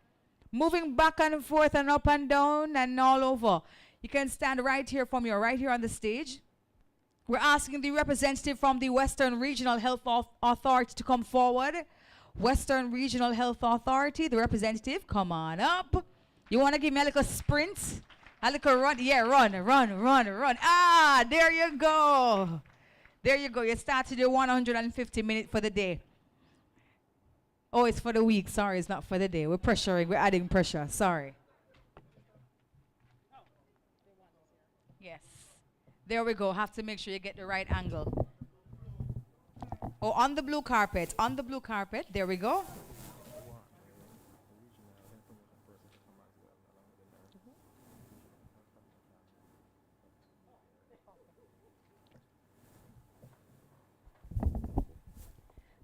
Moving back and forth and up and down and all over. You can stand right here from your right here on the stage. We're asking the representative from the Western Regional Health Authority to come forward. Western Regional Health Authority, the representative, come on up. You want to give me a little sprint? A little run? Yeah, run. Ah, there you go. There you go. You started your 150 minutes for the day. Oh, it's for the week. Sorry, it's not for the day. We're pressuring. We're adding pressure. Sorry. Yes. There we go. Have to make sure you get the right angle. Oh, on the blue carpet. On the blue carpet. There we go.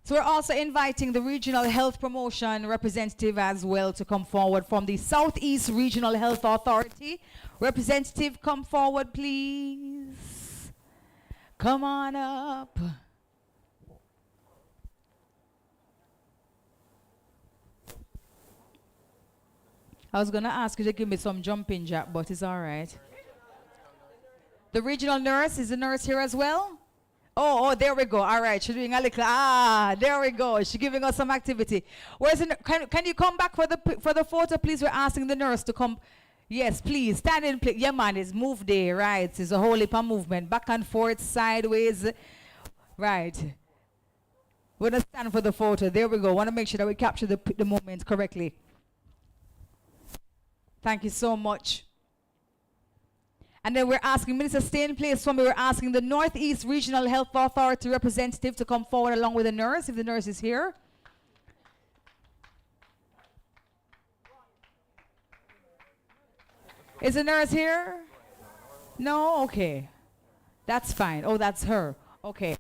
So we're also inviting the Regional Health Promotion representative as well to come forward from the Southeast Regional Health Authority. Representative, come forward, please. Come on up. I was going to ask you to give me some jumping jack, but it's all right. The regional nurse, is the nurse here as well? Oh, there we go. All right, she's doing a little, there we go. She's giving us some activity. Where's the, can you come back for the photo, please? We're asking the nurse to come. Yes, please, stand in place. Yeah, man, it's move day, right? It's a whole heap of movement, back and forth, sideways. Right. We're going to stand for the photo. There we go. Want to make sure that we capture the moment correctly. Thank you so much. And then we're asking, Minister, stay in place for me. We're asking the Northeast Regional Health Authority representative to come forward along with the nurse, if the nurse is here. Is the nurse here? No? Okay. That's fine. Oh, that's her. Okay.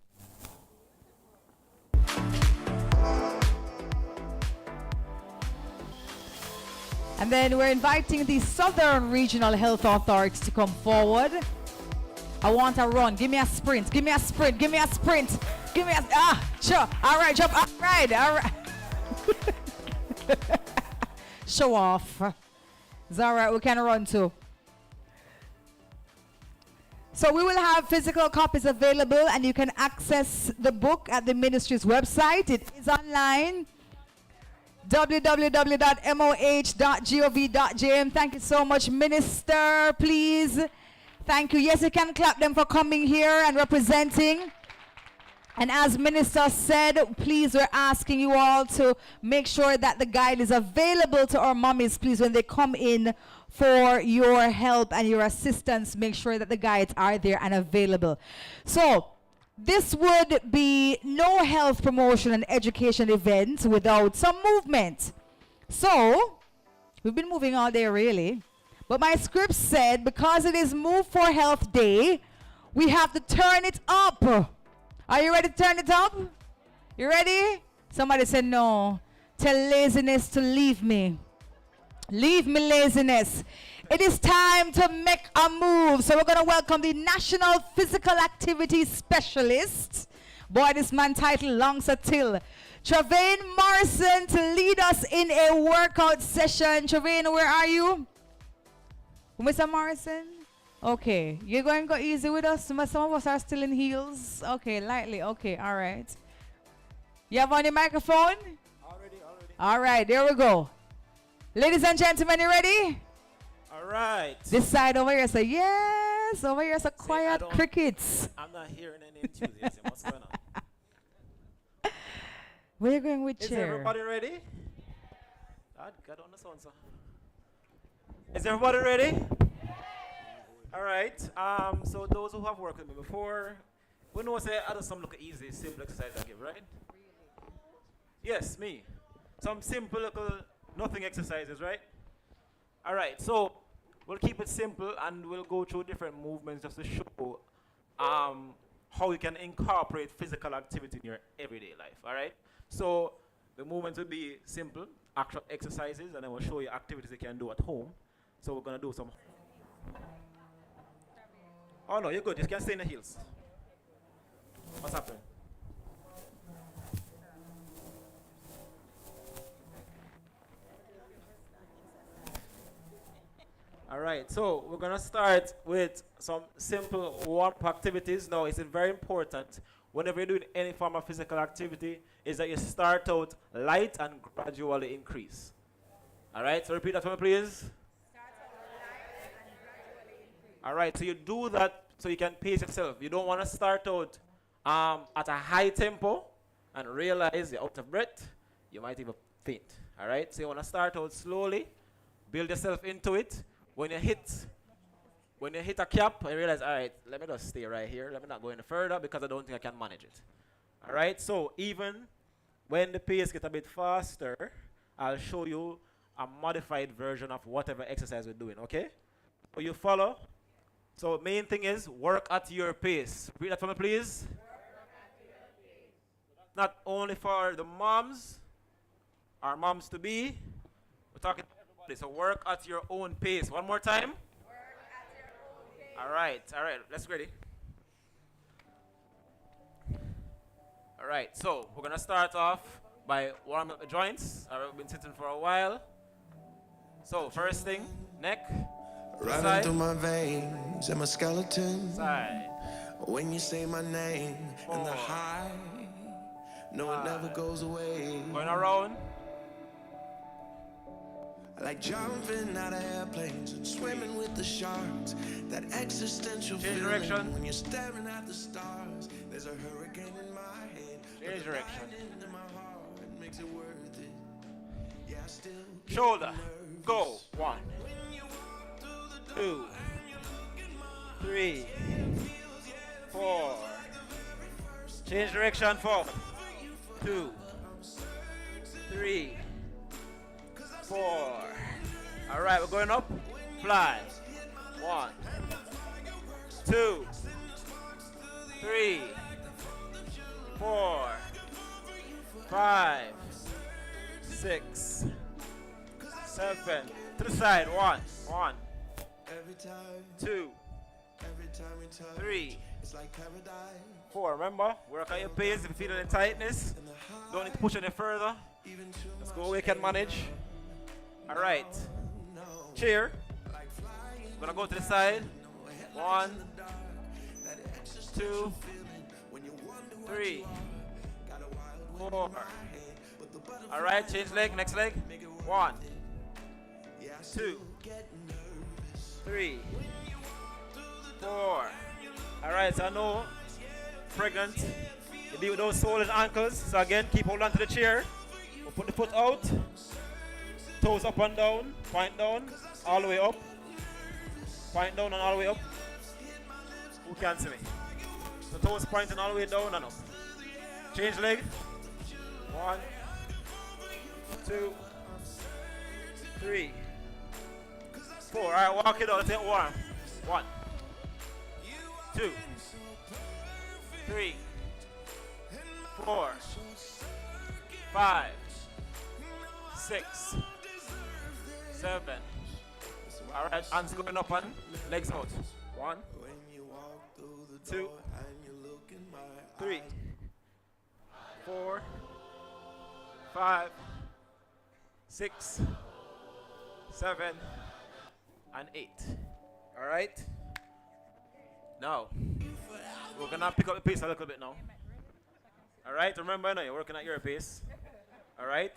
And then we're inviting the Southern Regional Health Authority to come forward. I want a run. Give me a sprint. Give me a sprint. Give me a sprint. Give me a... Sure. All right, jump. All right. All right. Show off. It's all right. We can run too. So we will have physical copies available, and you can access the book at the ministry's website. It is online. www.moh.gov.jm. Thank you so much, Minister. Please. Thank you. Yes, you can clap them for coming here and representing. And as Minister said, please, we're asking you all to make sure that the guide is available to our mommies, please, when they come in for your help and your assistance. Make sure that the guides are there and available. So, this would be no health promotion and education event without some movement. So, we've been moving all day really. But my script said, because it is Move for Health Day, we have to turn it up. Are you ready to turn it up? You ready? Somebody said no. Tell laziness to leave me. Leave me, laziness. It is time to make a move. So we're going to welcome the National Physical Activity Specialist. Boy, this man title longs a till. Travaine Morrison to lead us in a workout session. Travaine, where are you? Mr. Morrison? Okay. You're going to go easy with us? Some of us are still in heels. Okay, lightly. Okay, all right. You have on your microphone? Already. All right, there we go. Ladies and gentlemen, you ready? All right. This side over here say yes. Over here say quiet crickets. I'm not hearing any enthusiasm. What's going on? Where are you going with Is chair? everybody ready? God on the sound, sir. Is everybody ready? All right. So those who have worked with me before, we know say I do some look easy, simple exercise I give, right? Yes, me. Some simple little nothing exercises, right? All right. So we'll keep it simple and we'll go through different movements just to show how you can incorporate physical activity in your everyday life, all right? So the movement will be simple, actual exercises, and then we'll show you activities you can do at home. So we're gonna do some. Oh no, you're good, you can stay in the heels. What's happening? All right, so we're gonna start with some simple warm-up activities. Now, it's very important whenever you're doing any form of physical activity is that you start out light and gradually increase. All right, so repeat that for me, please. All right, so you do that so you can pace yourself. You don't want to start out at a high tempo and realize you're out of breath. You might even faint. All right, so you want to start out slowly, build yourself into it. When you hit a cap, you realize, all right, let me just stay right here. Let me not go any further because I don't think I can manage it. All right, so even when the pace gets a bit faster, I'll show you a modified version of whatever exercise we're doing, okay? So you follow. So main thing is work at your pace. Repeat that for me, please. Not only for the moms, our moms to be, we're talking to everybody. So work at your own pace. One more time. All right, let's ready. All right, so we're gonna start off by warming up the joints. All right, we've been sitting for a while. So first thing, neck. Running through my veins and my skeleton. Side. When you say my name and the high, no, it never goes away. Going around. I like jumping out of airplanes and swimming with the sharks. That existential Change feeling direction. when you're staring at the stars. There's a hurricane in my head. Change direction. Into my heart, it makes it worth it. Yeah, I still get Shoulder. nervous. Go. 1, 2, 3, 4. Change direction. 4, 2, 3, 4. All right, we're going up. Fly. 1, 2, 3, 4, 5, 6, 7. To the side. 1, 2, 3, 4. Remember, work at your pace. If you feel any tightness, don't need to push any further. Let's go where you can manage. All right. Chair. Gonna go to the side. 1, 2, 3, 4. All right, change leg. Next leg. 1, 2, 3, 4. All right, so I know pregnant, you deal with those swollen ankles. So again, keep hold on to the chair. We'll put the foot out, toes up and down, point down, all the way up, point down and all the way up. Who can see me? The toes pointing all the way down and up. Change leg. 1, 2, 3, 4. All right, walk it out. Let's take warm. 1, 2, 3, 4, 5, 6, 7. All right, hands going up and legs out. 1, 2, 3, 4, 5, 6, 7, and 8. All right. Now we're gonna pick up the pace a little bit now. All right. Remember, now you're working at your pace. All right.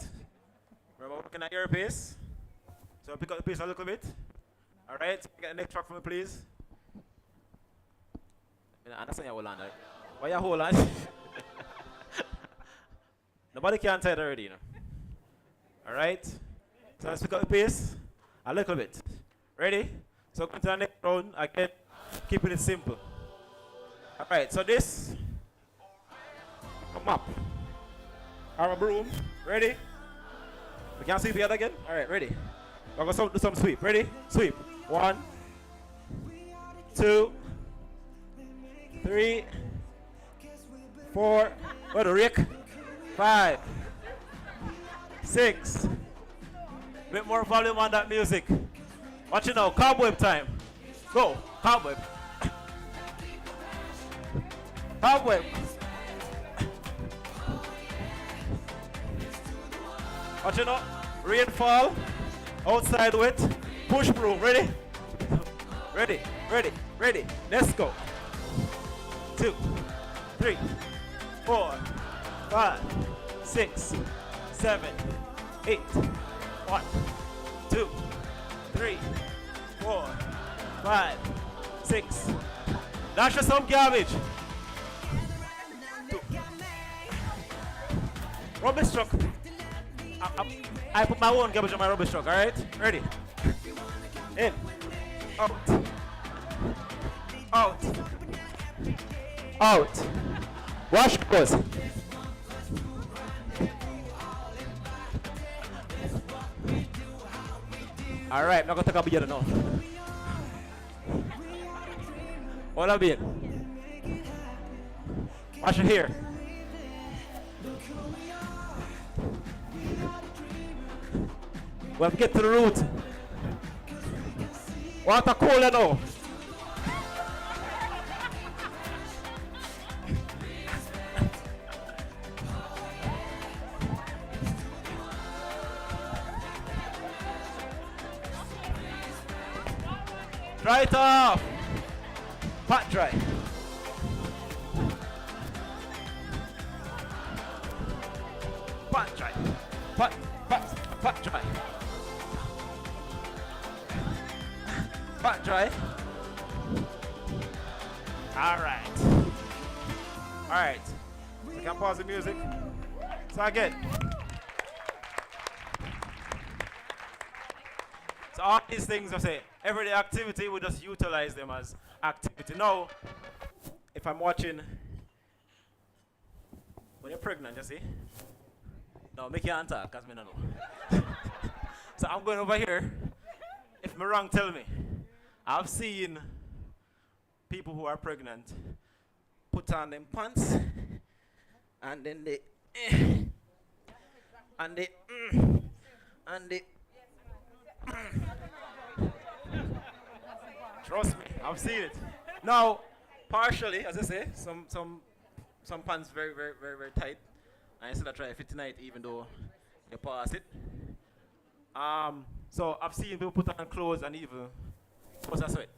Remember, working at your pace. So pick up the pace a little bit. All right. Get the next track for me, please. I understand you hold on. Right? Why you hold on? Nobody can tell it already, you know. All right. So let's pick up the pace a little bit. Ready? So go to the next round. Again, keeping it simple. All right. So this. Come up. Arm a broom. Ready? We can sweep the other again. All right. Ready? We're going to do some sweep. Ready? Sweep. 1, 2, 3, 4, what a Rick, 5, 6. Bit more volume on that music. Watch it now, cobweb time. Go, cobweb. Cobweb. Watch it now, rainfall, outside wet, push broom, ready? Ready, ready, ready, let's go. 2, 3, 4, 5, 6, 7, 8. 1, 2, 3, 4, 5, 6. Dash us some garbage. 2. Rubbish truck. I put my own garbage on my rubbish truck, alright? Ready? In. Out. Out. Out. Wash clothes. Alright, I'm not gonna take a beer now. What a beer. Wash it here. We have to get to the root. Water cooler now. Dry it off. Pat dry. Pat dry. Pat dry. Pat dry. All right. All right. We can pause the music. So again. So all these things I say, everyday activity, we just utilize them as activity. Now, if I'm watching, when you're pregnant, you see? No, make your hand talk, because I don't know. So I'm going over here. If I'm wrong, tell me. I've seen people who are pregnant put on them pants, and then they, and they, and they, trust me, I've seen it. Now, partially, as I say, some pants very tight, and I still try to fit in it even though you pass it. So I've seen people put on clothes and even put a sweat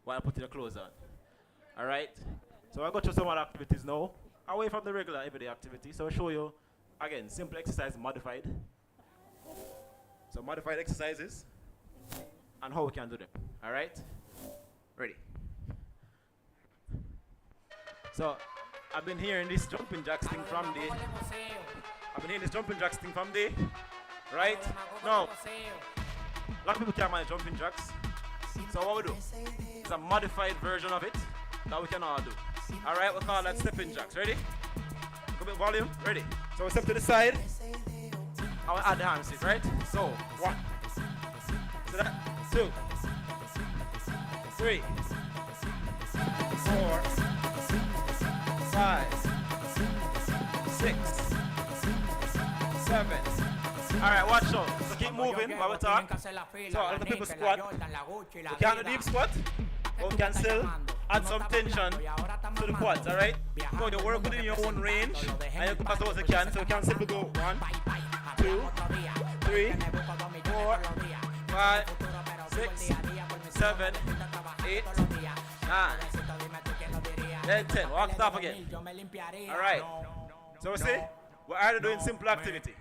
while putting the clothes on. All right. So I go to some other activities now, away from the regular everyday activity. So I'll show you again simple exercise modified. So modified exercises and how we can do them. All right? Ready? So I've been hearing this jumping jacks thing from the right? No. A lot of people can't manage jumping jacks. So what we do? It's a modified version of it that we can all do. All right, we call that stepping jacks. Ready? Go bit volume. Ready? So we step to the side. I will add the hand sit, right? So 1. So that 2, 3, 4, 5, 6, 7. All right, watch out. So keep moving while we talk. So a lot of people squat. We can't do deep squat, but we can still add some tension to the quads, all right? So you work within your own range, and you go as low as you can. So you can simply go 1, 2, 3, 4, 5, 6, 7, 8, 9, 10, 10. Walk it off again. All right. So we see, we're either doing simple activity.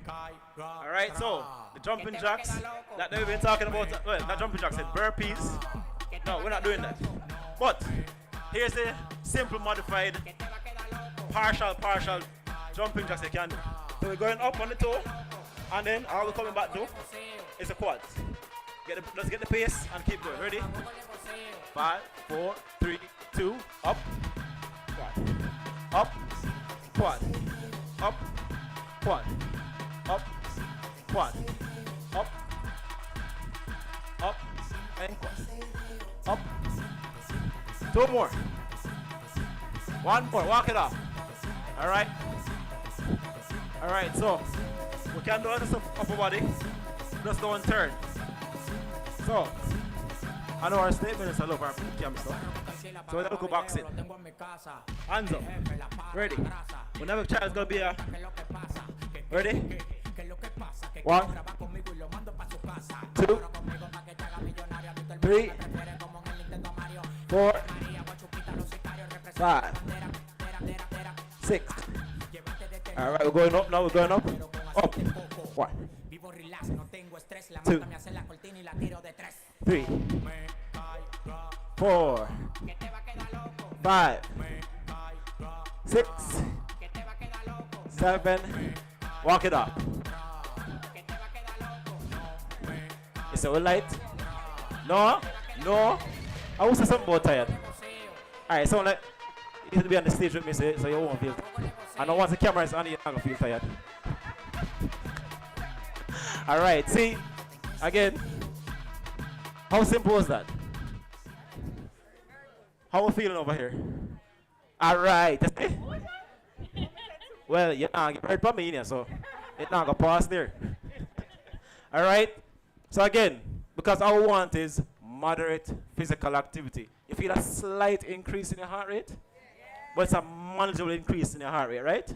All right. So the jumping jacks that we've been talking about. Well, not jumping jacks, burpees. No, we're not doing that. But here's the simple modified partial jumping jacks you can do. So we're going up on the toe, and then all we're coming back to is the quads. Let's get the pace and keep going. Ready? 5, 4, 3, 2, up, quad, up, quad, up, quad, up, quad, up, up, and quad, up. 2 more. 1 more. Walk it off. All right. All right. So we can do this upper body. Just go and turn. So I know our statements. I love our boot camp stuff. So we'll go boxing. Hands up. Ready. Whenever child's gonna be a ready. 1, 2, 3, 4, 5, 6. All right, we're going up now. We're going up. Up. 1, 2, 3, 4, 5, 6, 7. Walk it up. Is it all light? No? No? I was some more tired. Alright, so like you have to be on the stage with me so you won't feel tired. And once the camera is on, you're not gonna feel tired. Alright, see? Again. How simple was that? How are we feeling over here? Alright. Well, you're not get hurt from me in here, so it's not gonna pass there. Alright? So again, because our want is moderate physical activity. You feel a slight increase in your heart rate, but it's a manageable increase in your heart rate, right?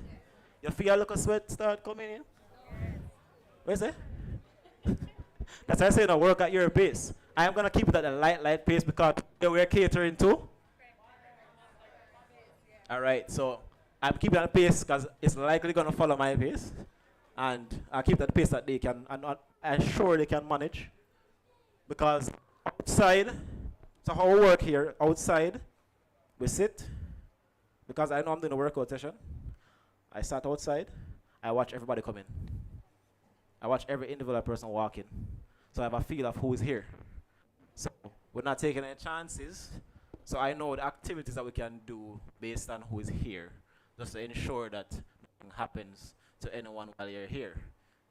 You feel a little sweat start coming in? Where's it? That's why I say no, work at your pace. I'm gonna keep it at a light pace because we're catering to. Alright, so I'm keeping that pace because it's likely gonna follow my pace. And I keep that pace that they can, and I'm sure they can manage. Because outside, so how we work here, outside, we sit. Because I know I'm doing a workout session. I start outside, I watch everybody come in. I watch every individual person walk in. So I have a feel of who is here. So we're not taking any chances. So I know the activities that we can do based on who is here. Just to ensure that nothing happens to anyone while you're here.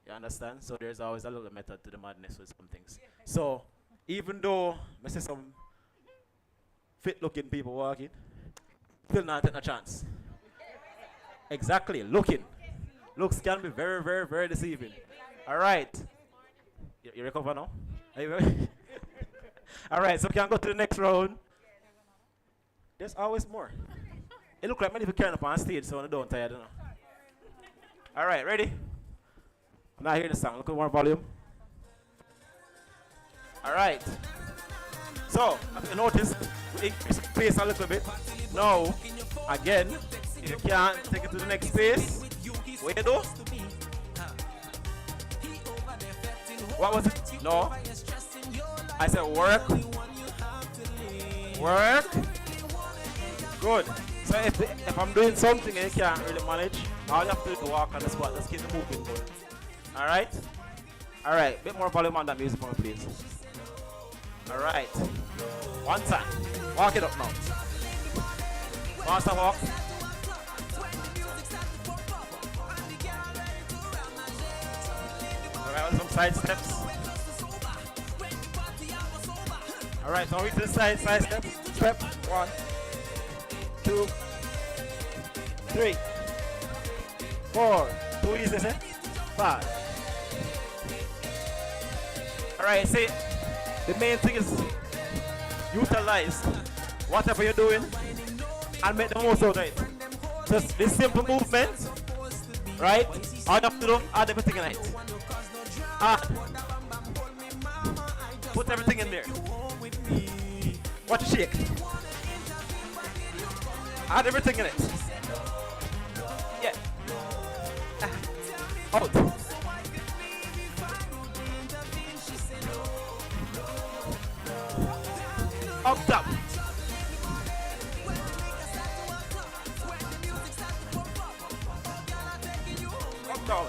You understand? So there's always a little method to the madness with some things. So even though I see some fit looking people walking, still not taking a chance. Exactly, looking. Looks can be very, very, very deceiving. Alright. You recover now? Are you ready? Alright, so we can go to the next round. There's always more. It looks like many people carrying up on stage, so I don't tired, you know. Alright, ready? I'm not hearing the song. Look at more volume. Alright. So, if you notice, we increase the pace a little bit. Now, again, if you can't take it to the next pace, what you do? What was it? No. I said work. Work. Good. So if I'm doing something and you can't really manage, all you have to do is walk on the spot. Let's keep the movement going. Alright? Alright. Bit more volume on that music for me, please. Alright. One time. Walk it up now. Faster walk. Alright, some side steps. Alright, now we to the side step. Step. 1, 2, 3, 4. Too easy, is it? 5. Alright, see, the main thing is utilize whatever you're doing and make the most out of it. Just this simple movement, right? All you have to do, add everything in it. Add. Put everything in there. Watch it shake. Add everything in it. Yeah. Out. Up top. Up down.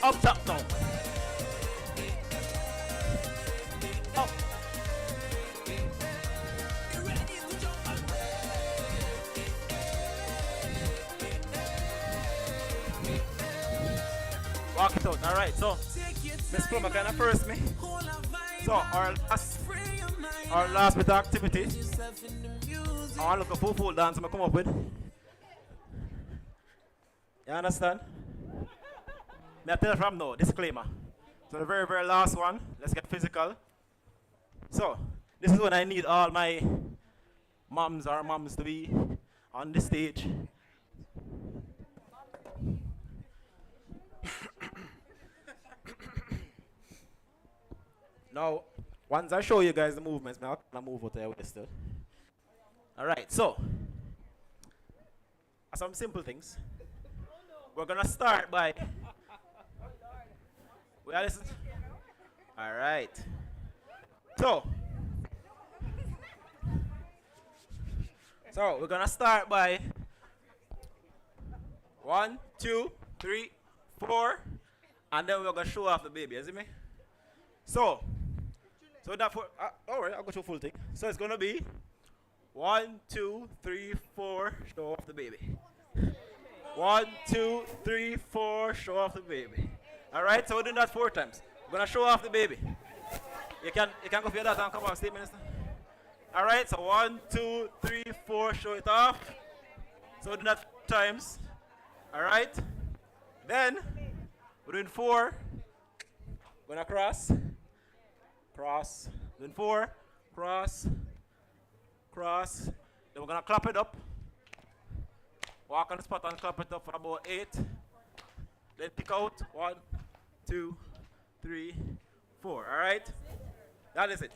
Up top now. Up. Walk it out. Alright, so Miss Plumber kind of first me. So our last Our last bit of activity. I want to look a full dance I'm going to come up with. You understand? May I tell you from now, disclaimer. So the very, very last one, let's get physical. So, this is when I need all my moms to be on the stage. Now, once I show you guys the movements, I'm going to move out there with still. Alright, so, some simple things. We're going to start by... We are listening? Alright. So, we're going to start by 1, 2, 3, 4, and then we're going to show off the baby, you see me? So that for, all right, I'll go to full thing. So it's going to be 1, 2, 3, 4, show off the baby. 1, 2, 3, 4, show off the baby. All right, so we're doing that 4 times. We're going to show off the baby. You can go for your dad and come on, State Minister. All right, so 1, 2, 3, 4, show it off. So we're doing that 4 times. All right, then we're doing 4. Going to cross, doing 4, cross. Then we're going to clap it up. Walk on the spot and clap it up for about 8. Then pick out 1, 2, 3, 4. All right? That is it.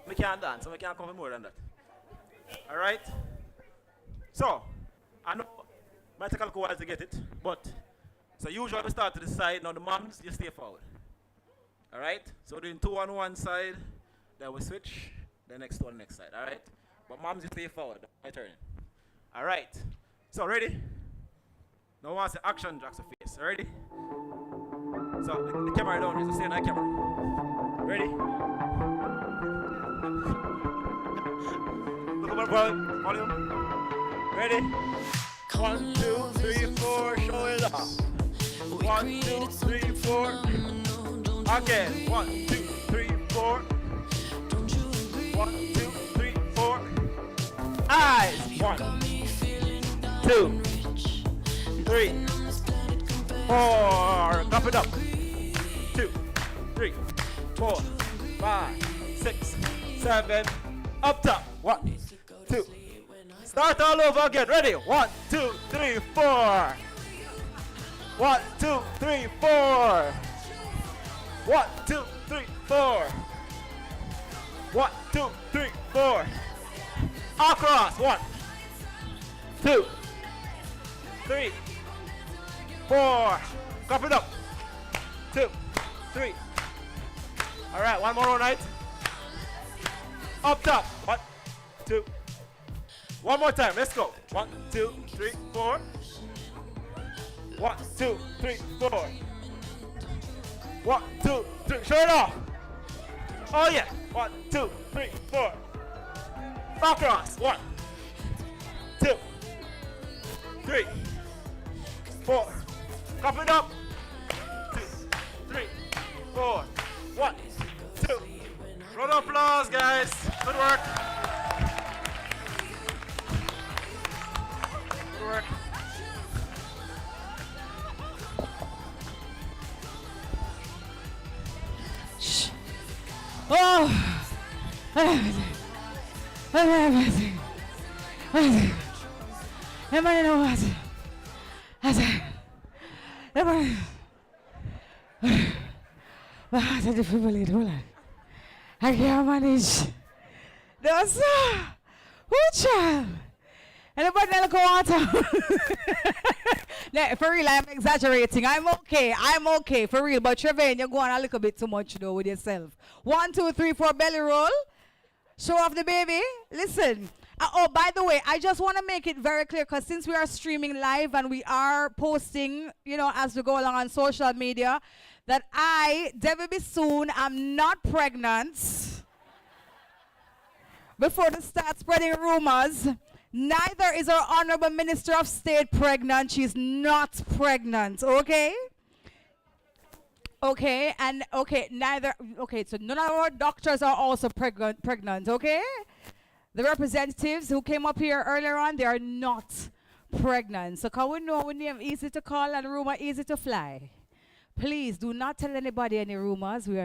We can't dance, so we can't cover more than that. All right? So, I know it might take a little while to get it, but so usually we start to the side. Now the moms, you stay forward. All right? So doing 2 on one side, then we switch, the next 2 on the next side. All right? But moms, you stay forward. My turn. All right. So ready? Now once the action jacks the face. Ready? So the camera down here, so stay on that camera. Ready? Look at my volume. Ready? 1, 2, 3, 4, show it off. 1, 2, 3, 4. Again. 1, 2, 3, 4. 1, 2, 3, 4. Eyes. 1, 2, 3, 4. Cup it up. 2, 3, 4, 5, 6, 7. Up top. 1, 2. Start all over again. Ready? 1, 2, 3, 4. 1, 2, 3, 4. 1, 2, 3, 4. 1, 2, 3, 4. Across. 1, 2, 3, 4. Cup it up. 2, 3. All right, one more all night. Up top. 1, 2. One more time. Let's go. 1, 2, 3, 4. 1, 2, 3, 4. 1, 2, 3. Show it off. Oh yeah. 1, 2, 3, 4. Across. 1, 2, 3, 4. Cup it up. 2, 3, 4. 1, 2. Round of applause, guys. Good work. Good work. Shh. Oh. Everybody know what? I can't manage. That's child. Anybody else go on to? For real, I'm exaggerating. I'm okay. For real. But Trevin, you're going a little bit too much though with yourself. 1, 2, 3, 4, belly roll. Show off the baby. Listen. Oh, by the way, I just want to make it very clear because since we are streaming live and we are posting, as we go along on social media, that I, Debbie Bissoon, am not pregnant. Before they start spreading rumors, neither is our Honorable Minister of State pregnant. She's not pregnant, okay? Okay, and okay, neither. Okay, so none of our doctors are also pregnant. Okay, the representatives who came up here earlier on, they are not pregnant. So can we know when name easy to call and rumor easy to fly? Please do not tell anybody any rumors. We are